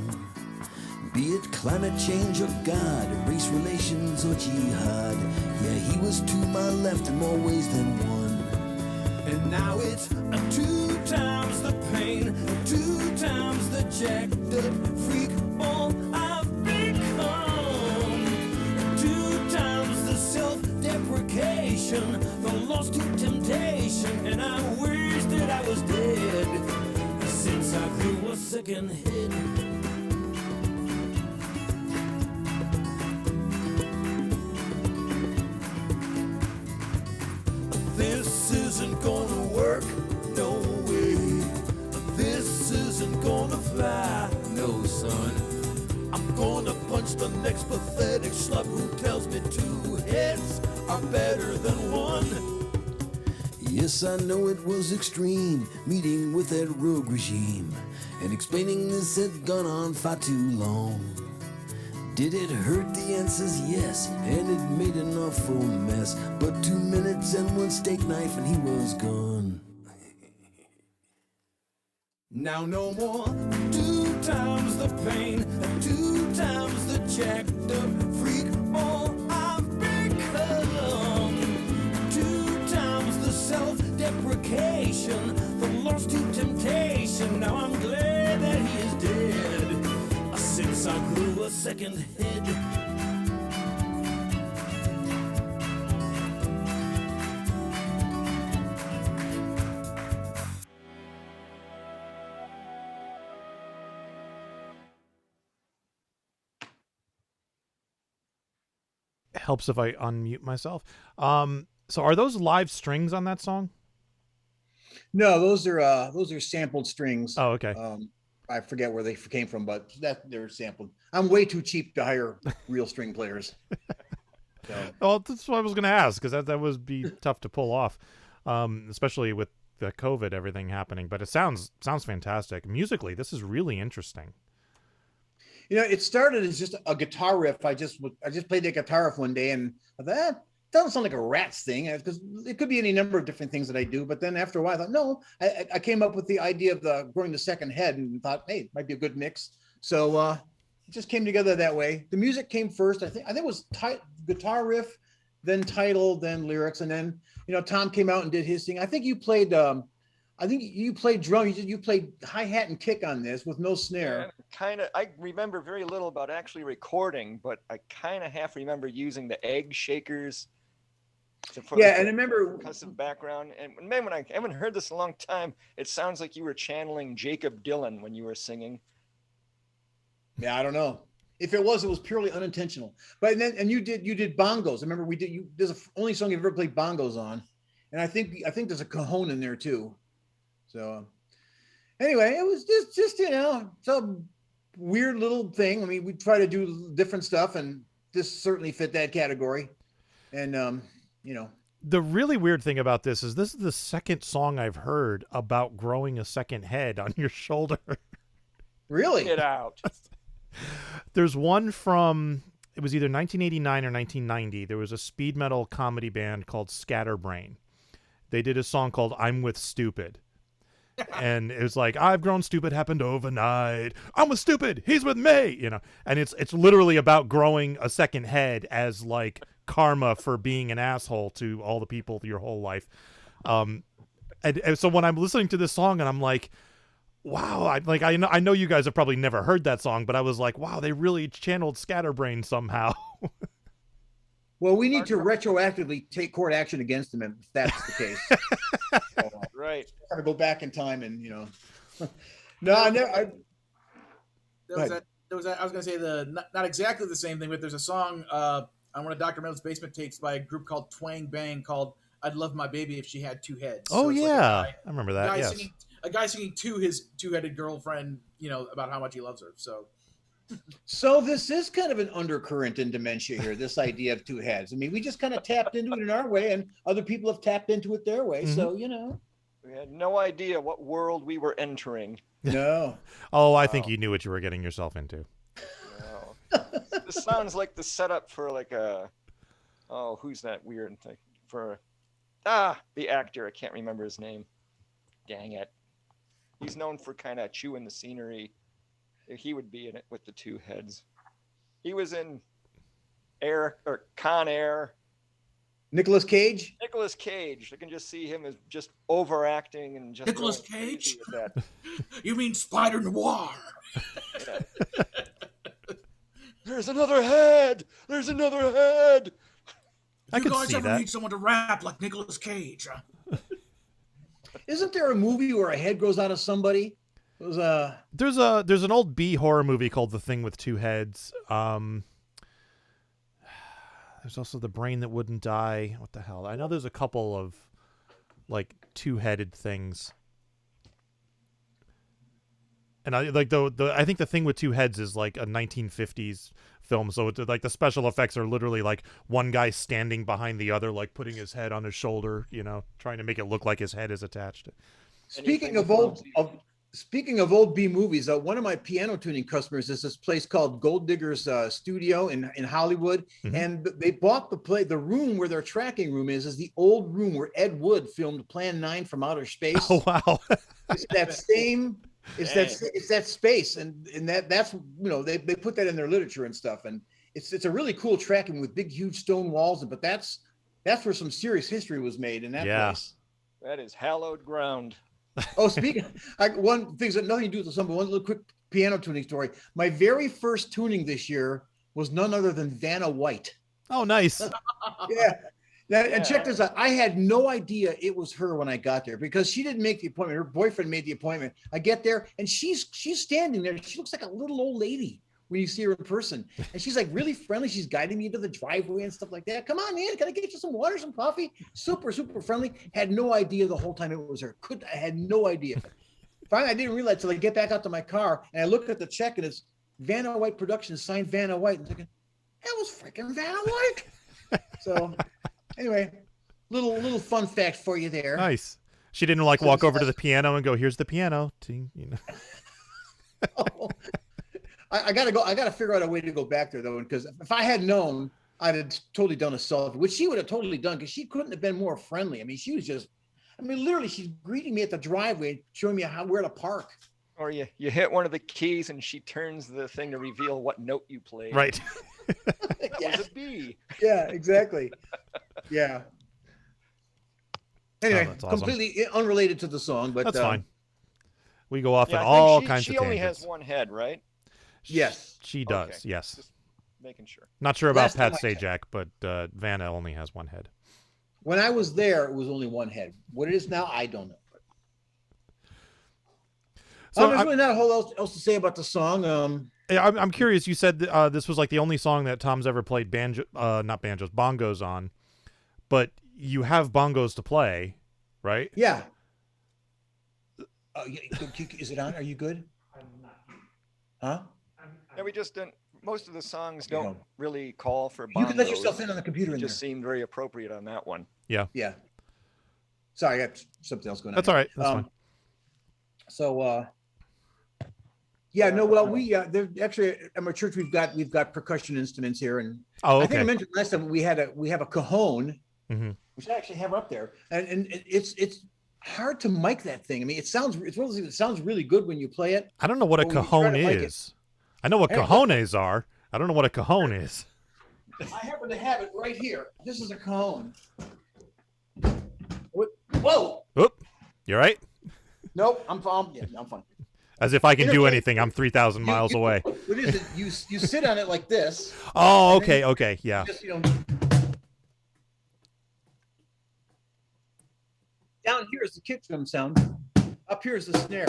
Be it climate change or God, race relations or jihad. Yeah, he was to my left in more ways than one. And now it's 2 times the pain, 2 times the jacked up freak ball I've become. 2 times the self-deprecation, the lost to temptation, and I wish that I was dead since I grew a second head. This isn't gonna work, no way. This isn't gonna fly, no son. I'm gonna punch the next pathetic schlub who tells me 2 heads are better than 1. Yes, I know it was extreme, meeting with that rogue regime, and explaining this had gone on far too long. Did it hurt? The answer's yes, and it made an awful mess. But 2 minutes and 1 steak knife and he was gone. Now no more 2 times the pain, 2 times the jacked up freak ball I've become. 2 times the self-deprecation, the lost to temptation. Now I'm glad that he is dead since I grew a second head. Helps if I unmute myself. So are those live strings on that song? No, those are sampled strings. Oh, okay. I forget where they came from, but they're sampled. I'm way too cheap to hire real string players. So. Well, that's what I was going to ask, because that would be tough to pull off, especially with the COVID everything happening. But it sounds fantastic musically. This is really interesting. You know, it started as just a guitar riff. I just played the guitar riff one day, and I thought, that doesn't sound like a Rats thing, because it could be any number of different things that I do. But then after a while, I thought, no, I came up with the idea of growing the second head, and thought, hey, it might be a good mix. So it just came together that way. The music came first. I think it was guitar riff, then title, then lyrics, and then Tom came out and did his thing. I think you played. I think you played drum. You played hi-hat and kick on this with no snare. Yeah, I remember very little about actually recording, but I kind of half remember using the egg shakers. And I remember percussive background. And man, when I haven't heard this in a long time, it sounds like you were channeling Jacob Dylan when you were singing. Yeah, I don't know. If it was purely unintentional. But then you did bongos. I remember there's the only song you've ever played bongos on, and I think there's a cajon in there too. So anyway, it was just some weird little thing. I mean, we try to do different stuff, and this certainly fit that category. And the really weird thing about this is the second song I've heard about growing a second head on your shoulder. Really? Get out. There's one from, it was either 1989 or 1990. There was a speed metal comedy band called Scatterbrain. They did a song called I'm With Stupid. And it was like, I've grown stupid, happened overnight. I'm with stupid, he's with me, And it's literally about growing a second head as like karma for being an asshole to all the people your whole life. And so when I'm listening to this song and I'm like, wow, I know you guys have probably never heard that song, but I was like, wow, they really channeled Scatterbrain somehow. Well, we need to retroactively take court action against them if that's the case. Right. Got to go back in time and, you know. No, I never. There was that. I was gonna say not exactly the same thing, but there's a song on one of Dr. Metal's basement tapes by a group called Twang Bang called "I'd Love My Baby If She Had Two Heads." Oh, so it's yeah. like I remember that, yes. A guy singing to his two-headed girlfriend, you know, about how much he loves her. So this is kind of an undercurrent in dementia here, this idea of two heads. I mean, we just kind of tapped into it in our way, and other people have tapped into it their way. So, you know. We had no idea what world we were entering. No. Oh, I think you knew what you were getting yourself into. No. This sounds like the setup for like a... Oh, who's that weird thing? For... the actor. I can't remember his name. Dang it. He's known for kind of chewing the scenery. He would be in it with the two heads. He was in Con Air. Nicolas Cage? Nicolas Cage. I can just see him as just overacting and just... Nicolas Cage? You mean Spider Noir? There's another head! There's another head! You guys ever need someone to rap like Nicolas Cage? Isn't there a movie where a head grows out of somebody? It was There's an old B horror movie called The Thing with Two Heads. There's also The Brain That Wouldn't Die. What the hell? I know there's a couple of like two-headed things. And I like I think The Thing with Two Heads is like a 1950s film, so it's like the special effects are literally like one guy standing behind the other, like putting his head on his shoulder, you know, trying to make it look like his head is attached. Speaking of old B movies, one of my piano tuning customers is this place called Gold Diggers Studio in Hollywood, and they bought the room where their tracking room is the old room where Ed Wood filmed Plan 9 from Outer Space. Oh wow! It's that same. It's that space, and that's, you know, they put that in their literature and stuff, and it's a really cool tracking with big huge stone walls, but that's where some serious history was made in that place. That is hallowed ground. Oh, one thing's that nothing to do with the song, but one little quick piano tuning story. My very first tuning this year was none other than Vanna White. Oh, nice. Yeah. And check this out. I had no idea it was her when I got there because she didn't make the appointment. Her boyfriend made the appointment. I get there and she's standing there. She looks like a little old lady when you see her in person. And she's like really friendly. She's guiding me into the driveway and stuff like that. Come on, man. Can I get you some water, some coffee? Super, super friendly. Had no idea the whole time it was her. I had no idea. Finally, I didn't realize till I get back out to my car and I look at the check and it's Vanna White Productions, signed Vanna White. And I'm thinking, that was freaking Vanna White. So... Anyway, little fun fact for you there. Nice. She didn't like walk over to the piano and go, "Here's the piano." You know. Oh, I gotta figure out a way to go back there though, because if I had known, I'd have totally done a selfie, which she would have totally done because she couldn't have been more friendly. I mean, she was just, literally, she's greeting me at the driveway, showing me where to park. Or you hit one of the keys and she turns the thing to reveal what note you played. Right. That was a B. Yeah, exactly. Yeah. Anyway, that's awesome. Completely unrelated to the song, but that's fine. We go off in I all think kinds of tangents. She only has one head, right? Yes. She does, okay. yes. Just making sure. Not sure about Pat Sajak, but Vanna only has one head. When I was there, it was only one head. What it is now, I don't know. So there's really not a whole lot else to say about the song. I'm curious. You said this was like the only song that Tom's ever played bongos on, but you have bongos to play, right? Yeah. Is it on? Are you good? Huh? Yeah, we just didn't. Most of the songs don't really call for bongos. You can let yourself in on the computer. It just seemed very appropriate on that one. Yeah. Yeah. Sorry, I got something else going on. That's all right. That's fine. So, yeah, no, well, we actually at my church we've got percussion instruments here, and I think I mentioned last time we have a cajon, which I actually have up there, and it's hard to mic that thing. I mean, it sounds really good when you play it. I don't know what a cajon is. I know what cajones are. I don't know what a cajon is. I happen to have it right here. This is a cajon. Whoa! Oop! You right? Nope, I'm fine. As if I can do anything. I'm 3,000 miles away. What is it? You sit on it like this. Oh, okay, yeah. Just, here is the kick drum sound. Up here is the snare.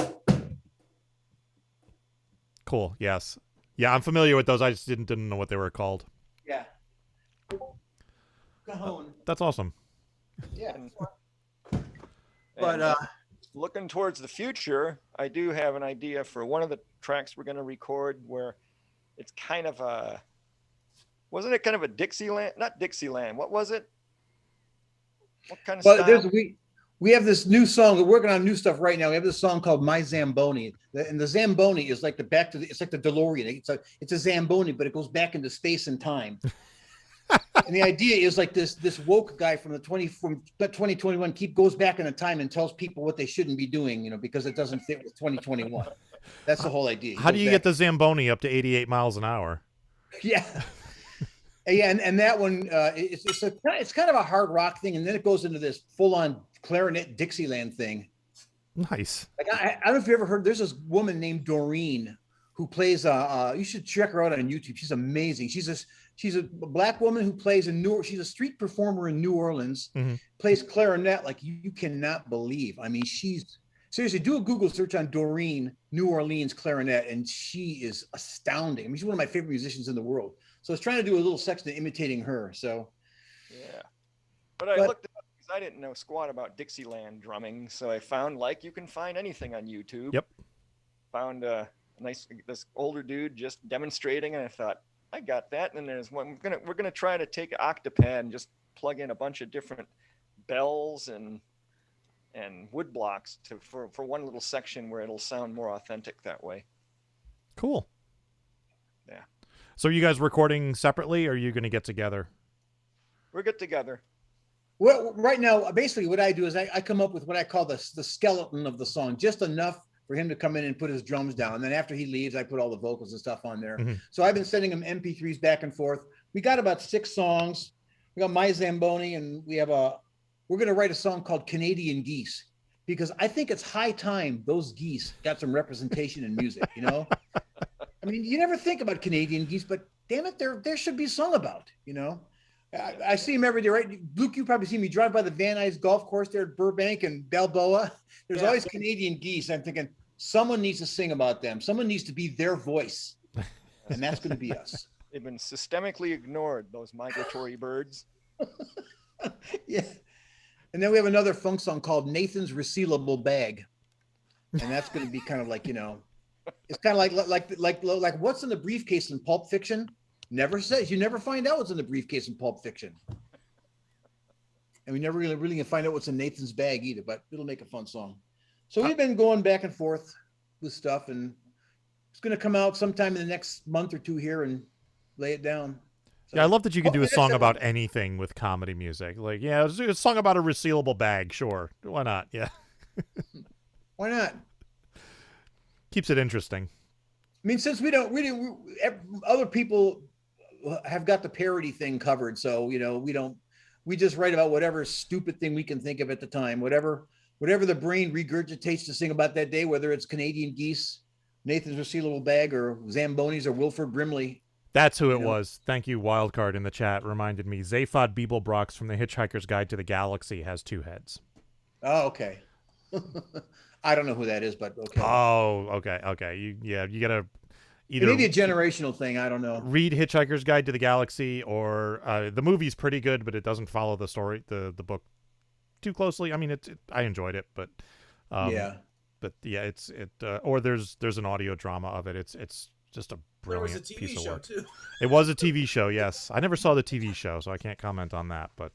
Cool. Yes. Yeah, I'm familiar with those. I just didn't know what they were called. Yeah. Cajon. That's awesome. Yeah. But looking towards the future, I do have an idea for one of the tracks we're going to record where it's kind of a, wasn't it kind of a Dixieland? Not Dixieland. What was it? What kind of style? We have this new song. We're working on new stuff right now. We have this song called My Zamboni, and the Zamboni is like it's like the DeLorean. It's a Zamboni, but it goes back into space and time. And the idea is like this woke guy from 2021 goes back in the time and tells people what they shouldn't be doing, because it doesn't fit with 2021. That's the whole idea. How do you get the Zamboni up to 88 miles an hour? Yeah. Yeah, and that one it's kind of a hard rock thing, and then it goes into this full-on clarinet Dixieland thing. Nice. Like I don't know if you ever heard. There's this woman named Doreen who plays. You should check her out on YouTube. She's amazing. She's a black woman who plays she's a street performer in New Orleans. Mm-hmm. Plays clarinet like you cannot believe. I mean, seriously, do a Google search on Doreen New Orleans clarinet, and she is astounding. I mean, she's one of my favorite musicians in the world. So I was trying to do a little section of imitating her. So, yeah. But I looked it up because I didn't know squat about Dixieland drumming. So I found, like you can find anything on YouTube. Yep. Found this older dude just demonstrating, and I thought, I got that. And then there's one we're gonna try to take an octopad and just plug in a bunch of different bells and wood blocks for one little section where it'll sound more authentic that way. Cool. Yeah. So are you guys recording separately, or are you going to get together? We'll get together. Well, right now, basically what I do is I come up with what I call the skeleton of the song, just enough for him to come in and put his drums down. And then after he leaves, I put all the vocals and stuff on there. Mm-hmm. So I've been sending him MP3s back and forth. We got about 6 songs. We got My Zamboni, and we're going to write a song called Canadian Geese, because I think it's high time those geese got some representation in music, I mean, you never think about Canadian geese, but damn it, there should be a song about, I see him every day, right? Luke, you probably see me drive by the Van Nuys golf course there at Burbank and Balboa. There's always Canadian geese. I'm thinking someone needs to sing about them. Someone needs to be their voice, and that's going to be us. They've been systemically ignored, those migratory birds. Yeah. And then we have another funk song called Nathan's Resealable Bag. And that's going to be kind of like, it's kind of like what's in the briefcase in Pulp Fiction? Never says. You never find out what's in the briefcase in Pulp Fiction. And we never really can find out what's in Nathan's bag either, but it'll make a fun song. So we've been going back and forth with stuff, and it's going to come out sometime in the next month or two here and lay it down. So, yeah, I love that you can do a song about anything with comedy music. Like, yeah, a song about a resealable bag. Sure. Why not? Yeah. Why not? Keeps it interesting. I mean, since other people have got the parody thing covered. So, we just write about whatever stupid thing we can think of at the time, whatever the brain regurgitates to sing about that day, whether it's Canadian geese, Nathan's Resealable Bag, or Zambonis, or Wilford Brimley. That's who it was. Thank you, Wildcard in the chat reminded me. Zaphod Beeblebrox from The Hitchhiker's Guide to the Galaxy has 2 heads. Oh, okay. I don't know who that is, but okay. Oh, okay. You gotta either maybe a generational thing. I don't know. Read Hitchhiker's Guide to the Galaxy, or the movie's pretty good, but it doesn't follow the story, the book too closely. I mean, I enjoyed it, but yeah. But yeah, or there's an audio drama of it. It's just a brilliant piece of work. There was a TV show too. It was a TV show, yes. I never saw the TV show, so I can't comment on that. But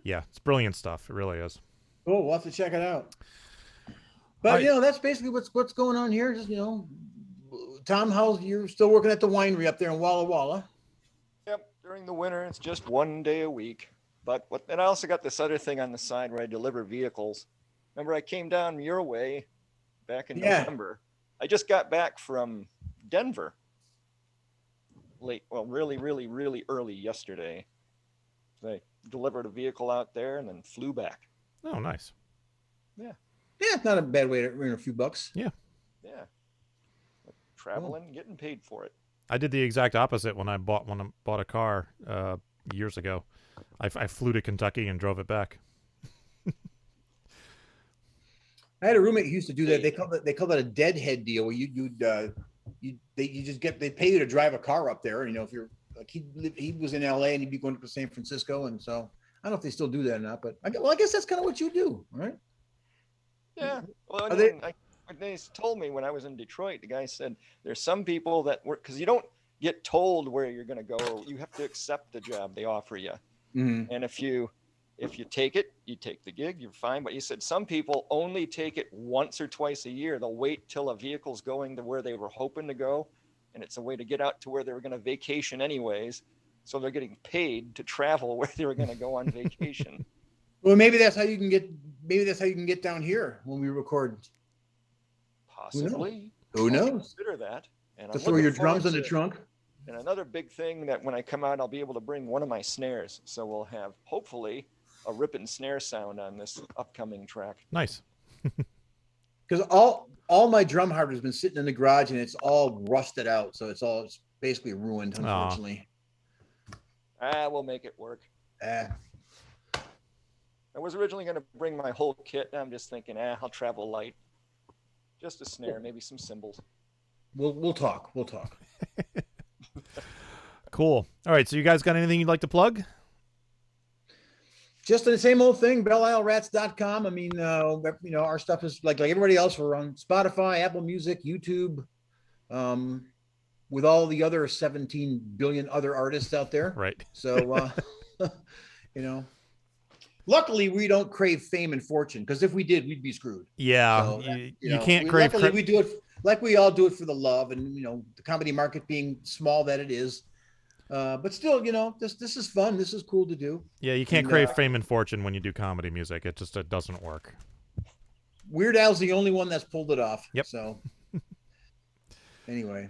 yeah, it's brilliant stuff. It really is. Cool. We'll have to check it out. But that's basically what's going on here. Just Tom, you're still working at the winery up there in Walla Walla? Yep. During the winter, it's just 1 day a week. And I also got this other thing on the side where I deliver vehicles. Remember, I came down your way back in November. I just got back from Denver late. Well, really, really, really early yesterday. I delivered a vehicle out there and then flew back. Oh, nice. Yeah. Yeah, it's not a bad way to earn a few bucks. Yeah. Yeah. Traveling, getting paid for it. I did the exact opposite when I bought a car years ago. I flew to Kentucky and drove it back. I had a roommate who used to do that. They call that a deadhead deal, where they pay you to drive a car up there. You know, if you're like he was in LA and he'd be going to San Francisco, and so I don't know if they still do that or not. But I guess that's kind of what you do, right? Yeah. Well, they told me when I was in Detroit, the guy said there's some people that work because you don't get told where you're going to go. You have to accept the job they offer you. Mm-hmm. And if you take it, you take the gig, you're fine. But you said some people only take it once or twice a year. They'll wait till a vehicle's going to where they were hoping to go. And it's a way to get out to where they were going to vacation anyways. So they're getting paid to travel where they were going to go on vacation. Well, maybe that's how you can get down here when we record. Possibly. Who knows? Consider that. And To throw your drums in the trunk. And another big thing that when I come out, I'll be able to bring one of my snares. So we'll have hopefully a ripping snare sound on this upcoming track. Nice. Because all my drum hardware has been sitting in the garage and it's all rusted out, so it's basically ruined, unfortunately. We'll make it work. I was originally going to bring my whole kit, and I'm just thinking, I'll travel light. Just a snare, maybe some cymbals. We'll talk. Cool. All right, so you guys got anything you'd like to plug? Just the same old thing, belleislerats.com. I mean, our stuff is like everybody else. We're on Spotify, Apple Music, YouTube, with all the other 17 billion other artists out there. Right. So, luckily we don't crave fame and fortune, because if we did, we'd be screwed. Yeah, so, you can't crave. Luckily, we do it like we all do it for the love, and the comedy market being small that it is. But still, this is fun. This is cool to do. Yeah, you can't crave fame and fortune when you do comedy music. It doesn't work. Weird Al's the only one that's pulled it off. Yep. So anyway,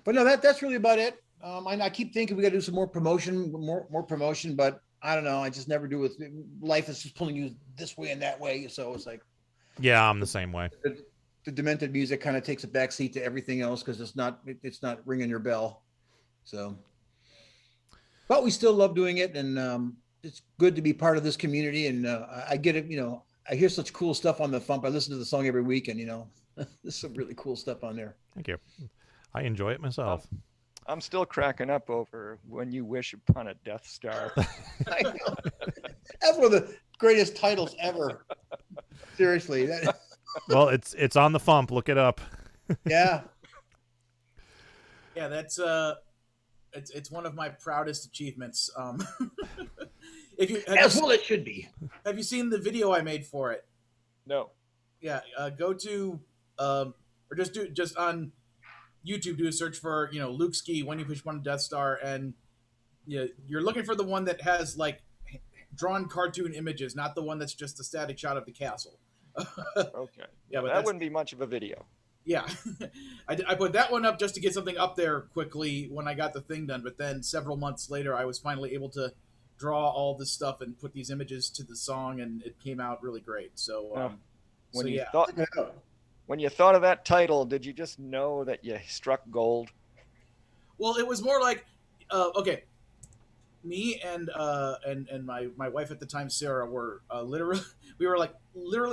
but no, that's really about it. I keep thinking we got to do some more promotion, but I don't know. I just never do it. Life is just pulling you this way and that way. So it's like, yeah, I'm the same way. The demented music kind of takes a backseat to everything else because it's not ringing your bell. So. But we still love doing it, and it's good to be part of this community. And I get it, I hear such cool stuff on the FuMP. I listen to the song every week, and there's some really cool stuff on there. Thank you. I enjoy it myself. I'm still cracking up over When You Wish Upon a Death Star. I know. That's one of the greatest titles ever. Seriously. Well, it's on the FuMP. Look it up. Yeah. Yeah, that's it's one of my proudest achievements. That's what it should be. Have you seen the video I made for it? No. Yeah, go to or just on YouTube, do a search for Luke Ski, When You Push One Death Star, and you're looking for the one that has like drawn cartoon images, not the one that's just a static shot of the castle. Okay. Yeah, but that wouldn't be much of a video. Yeah, I put that one up just to get something up there quickly when I got the thing done. But then several months later, I was finally able to draw all this stuff and put these images to the song, and it came out really great. So, when you thought of that title, did you just know that you struck gold? Well, it was more like, okay, me and my wife at the time, Sarah, were literally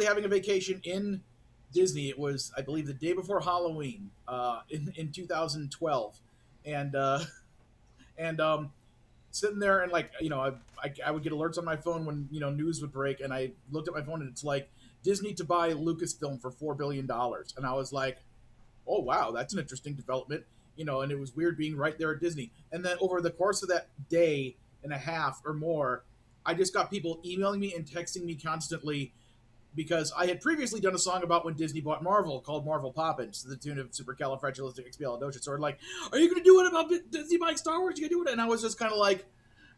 having a vacation in Disney. It was, I believe, the day before Halloween in 2012, and sitting there and I would get alerts on my phone when news would break, and I looked at my phone and it's like Disney to buy Lucasfilm for $4 billion, and I was like, oh wow, that's an interesting development, and it was weird being right there at Disney. And then over the course of that day and a half or more, I just got people emailing me and texting me constantly, because I had previously done a song about when Disney bought Marvel called Marvel Poppins to the tune of Supercalifragilisticexpialidocious. So like, are you going to do it about Disney buying Star Wars? You going to do it? And I was just kind of like,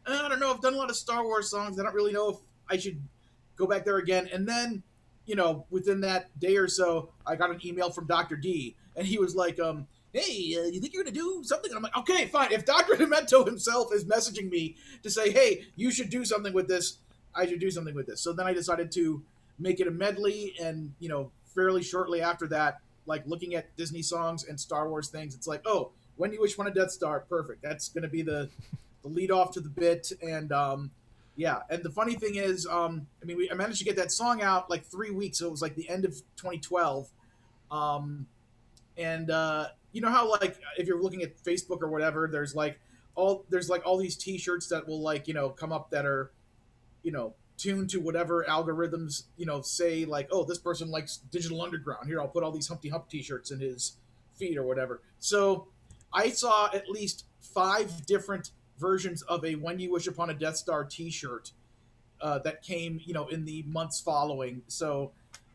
I don't know. I've done a lot of Star Wars songs. I don't really know if I should go back there again. And then, within that day or so, I got an email from Dr. D, and he was like, hey, you think you're going to do something? And I'm like, okay, fine. If Dr. Demento himself is messaging me to say, hey, you should do something with this, I should do something with this. So then I decided to make it a medley, and fairly shortly after that, like looking at Disney songs and Star Wars things, it's like, oh, When You Wish Upon a Death Star, perfect. That's going to be the lead off to the bit, and Yeah, and the funny thing is, I managed to get that song out like 3 weeks, so it was like the end of 2012. You know how like if you're looking at Facebook or whatever, there's all these T-shirts that will like come up that are tuned to whatever algorithms say like, oh, this person likes Digital Underground. Here, I'll put all these Humpty Hump T-shirts in his feed or whatever. So I saw at least 5 different versions of a When You Wish Upon a Death Star T-shirt that came in the months following. So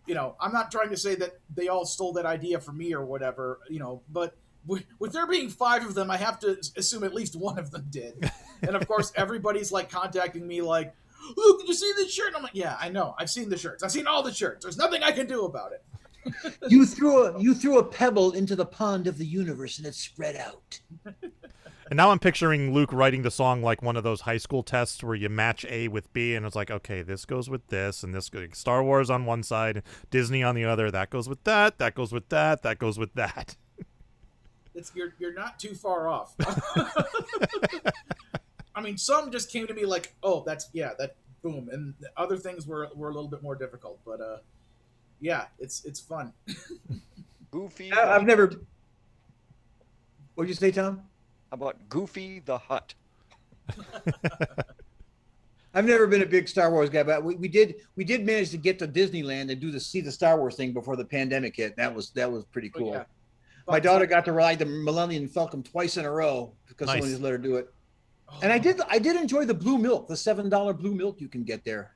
I'm not trying to say that they all stole that idea from me or whatever, but with there being 5 of them, I have to assume at least one of them did. And of course, everybody's like contacting me like, "Luke, did you see this shirt?" And I'm like, "Yeah, I know. I've seen the shirts. I've seen all the shirts. There's nothing I can do about it." You threw a pebble into the pond of the universe and it spread out. And now I'm picturing Luke writing the song like one of those high school tests where you match A with B, and it's like, okay, this goes with this, and this goes Star Wars on one side, Disney on the other. That goes with that. That goes with that. That goes with that. You're not too far off. I mean, some just came to me like, oh, that boom, and other things were a little bit more difficult, but yeah, it's fun. Goofy. I've never. What'd you say, Tom? How about Goofy the Hutt? I've never been a big Star Wars guy, but we did manage to get to Disneyland and see the Star Wars thing before the pandemic hit. That was pretty cool. Yeah. My daughter got to ride the Millennium Falcon twice in a row because Nice. someone just let her do it. And I did enjoy the blue milk, the $7 blue milk you can get there.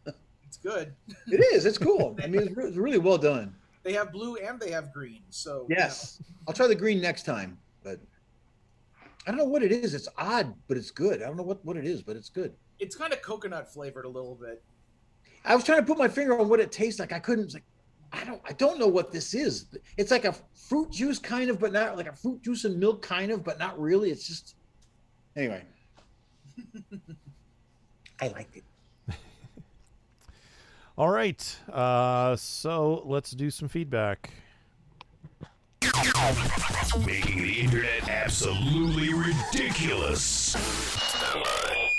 It's good. It is. It's cool. I mean, it's really well done. They have blue and they have green. So Yes. I'll try the green next time, but I don't know what it is. It's odd, but it's good. I don't know what it is, but it's good. It's kind of coconut flavored a little bit. I was trying to put my finger on what it tastes like. I couldn't. It's like, I don't know what this is. It's like a fruit juice kind of, but not like a fruit juice and milk kind of, but not really. It's just, anyway. I liked it. All right. So let's do some feedback. Making the internet absolutely ridiculous.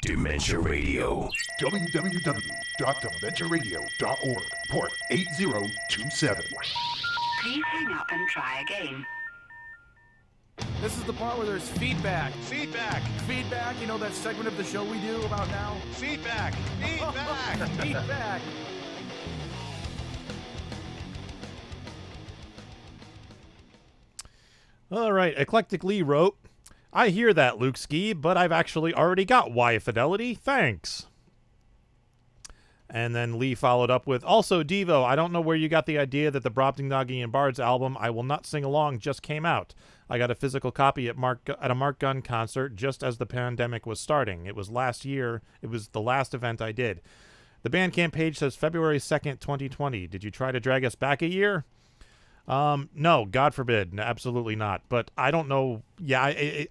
Dementia Radio. www.dementiaradio.org. Port 8027. Please hang up and try again. This is the part where there's feedback. Feedback. You know that segment of the show we do about now? Feedback. Feedback. All right. Eclectic Lee wrote, I hear that, Luke Ski, but I've actually already got Y Fidelity. Thanks. And then Lee followed up with, also, Devo, I don't know where you got the idea that the Brobdingnagian and Bards album, I Will Not Sing Along, just came out. I got a physical copy at a Mark Gunn concert just as the pandemic was starting. It was last year. It was the last event I did. The Bandcamp page says February 2nd, 2020. Did you try to drag us back a year? No, God forbid. Absolutely not. But I don't know. Yeah,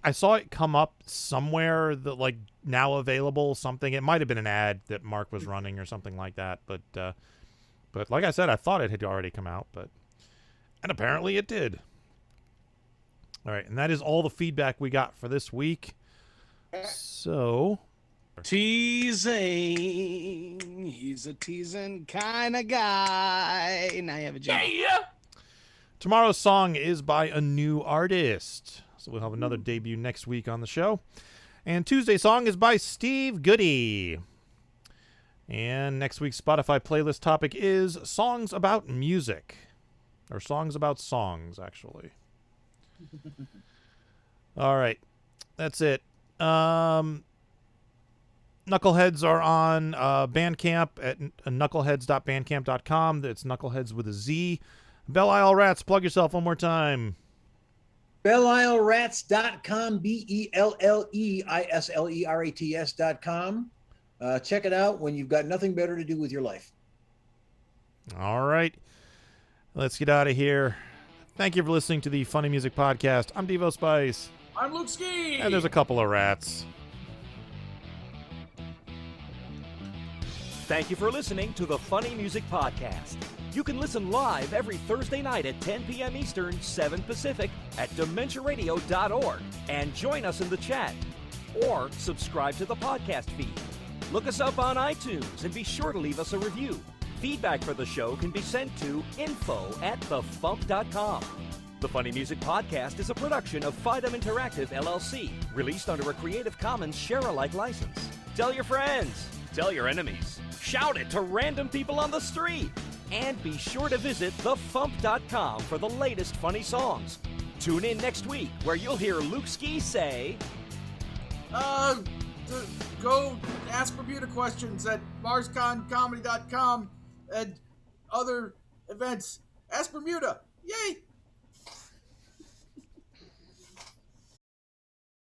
I saw it come up somewhere that like now available something. It might have been an ad that Mark was running or something like that. But like I said, I thought it had already come out, and apparently it did. All right. And that is all the feedback we got for this week. So Teasing. He's a teasing kind of guy. Now you have a job. Yeah. Tomorrow's song is by a new artist. So we'll have another debut next week on the show. And Tuesday's song is by Steve Goody. And next week's Spotify playlist topic is songs about music. Or songs about songs, actually. All right. That's it. Knuckleheadz are on Bandcamp at knuckleheadz.bandcamp.com. That's Knuckleheadz with a Z. Belle Isle Rats, plug yourself one more time. BelleIsleRats.com, BelleIsleRats.com. Check it out when you've got nothing better to do with your life. All right. Let's get out of here. Thank you for listening to the Funny Music Podcast. I'm Devo Spice. I'm Luke Ski. And there's a couple of rats. Thank you for listening to the Funny Music Podcast. You can listen live every Thursday night at 10 p.m. Eastern, 7 Pacific at DementiaRadio.org and join us in the chat or subscribe to the podcast feed. Look us up on iTunes and be sure to leave us a review. Feedback for the show can be sent to info@thefump.com. The Funny Music Podcast is a production of FIDM Interactive, LLC, released under a Creative Commons share-alike license. Tell your friends, tell your enemies, shout it to random people on the street, and be sure to visit thefump.com for the latest funny songs. Tune in next week where you'll hear Luke Ski say, go ask Bermuda questions at MarsConComedy.com and other events. Ask Bermuda. Yay!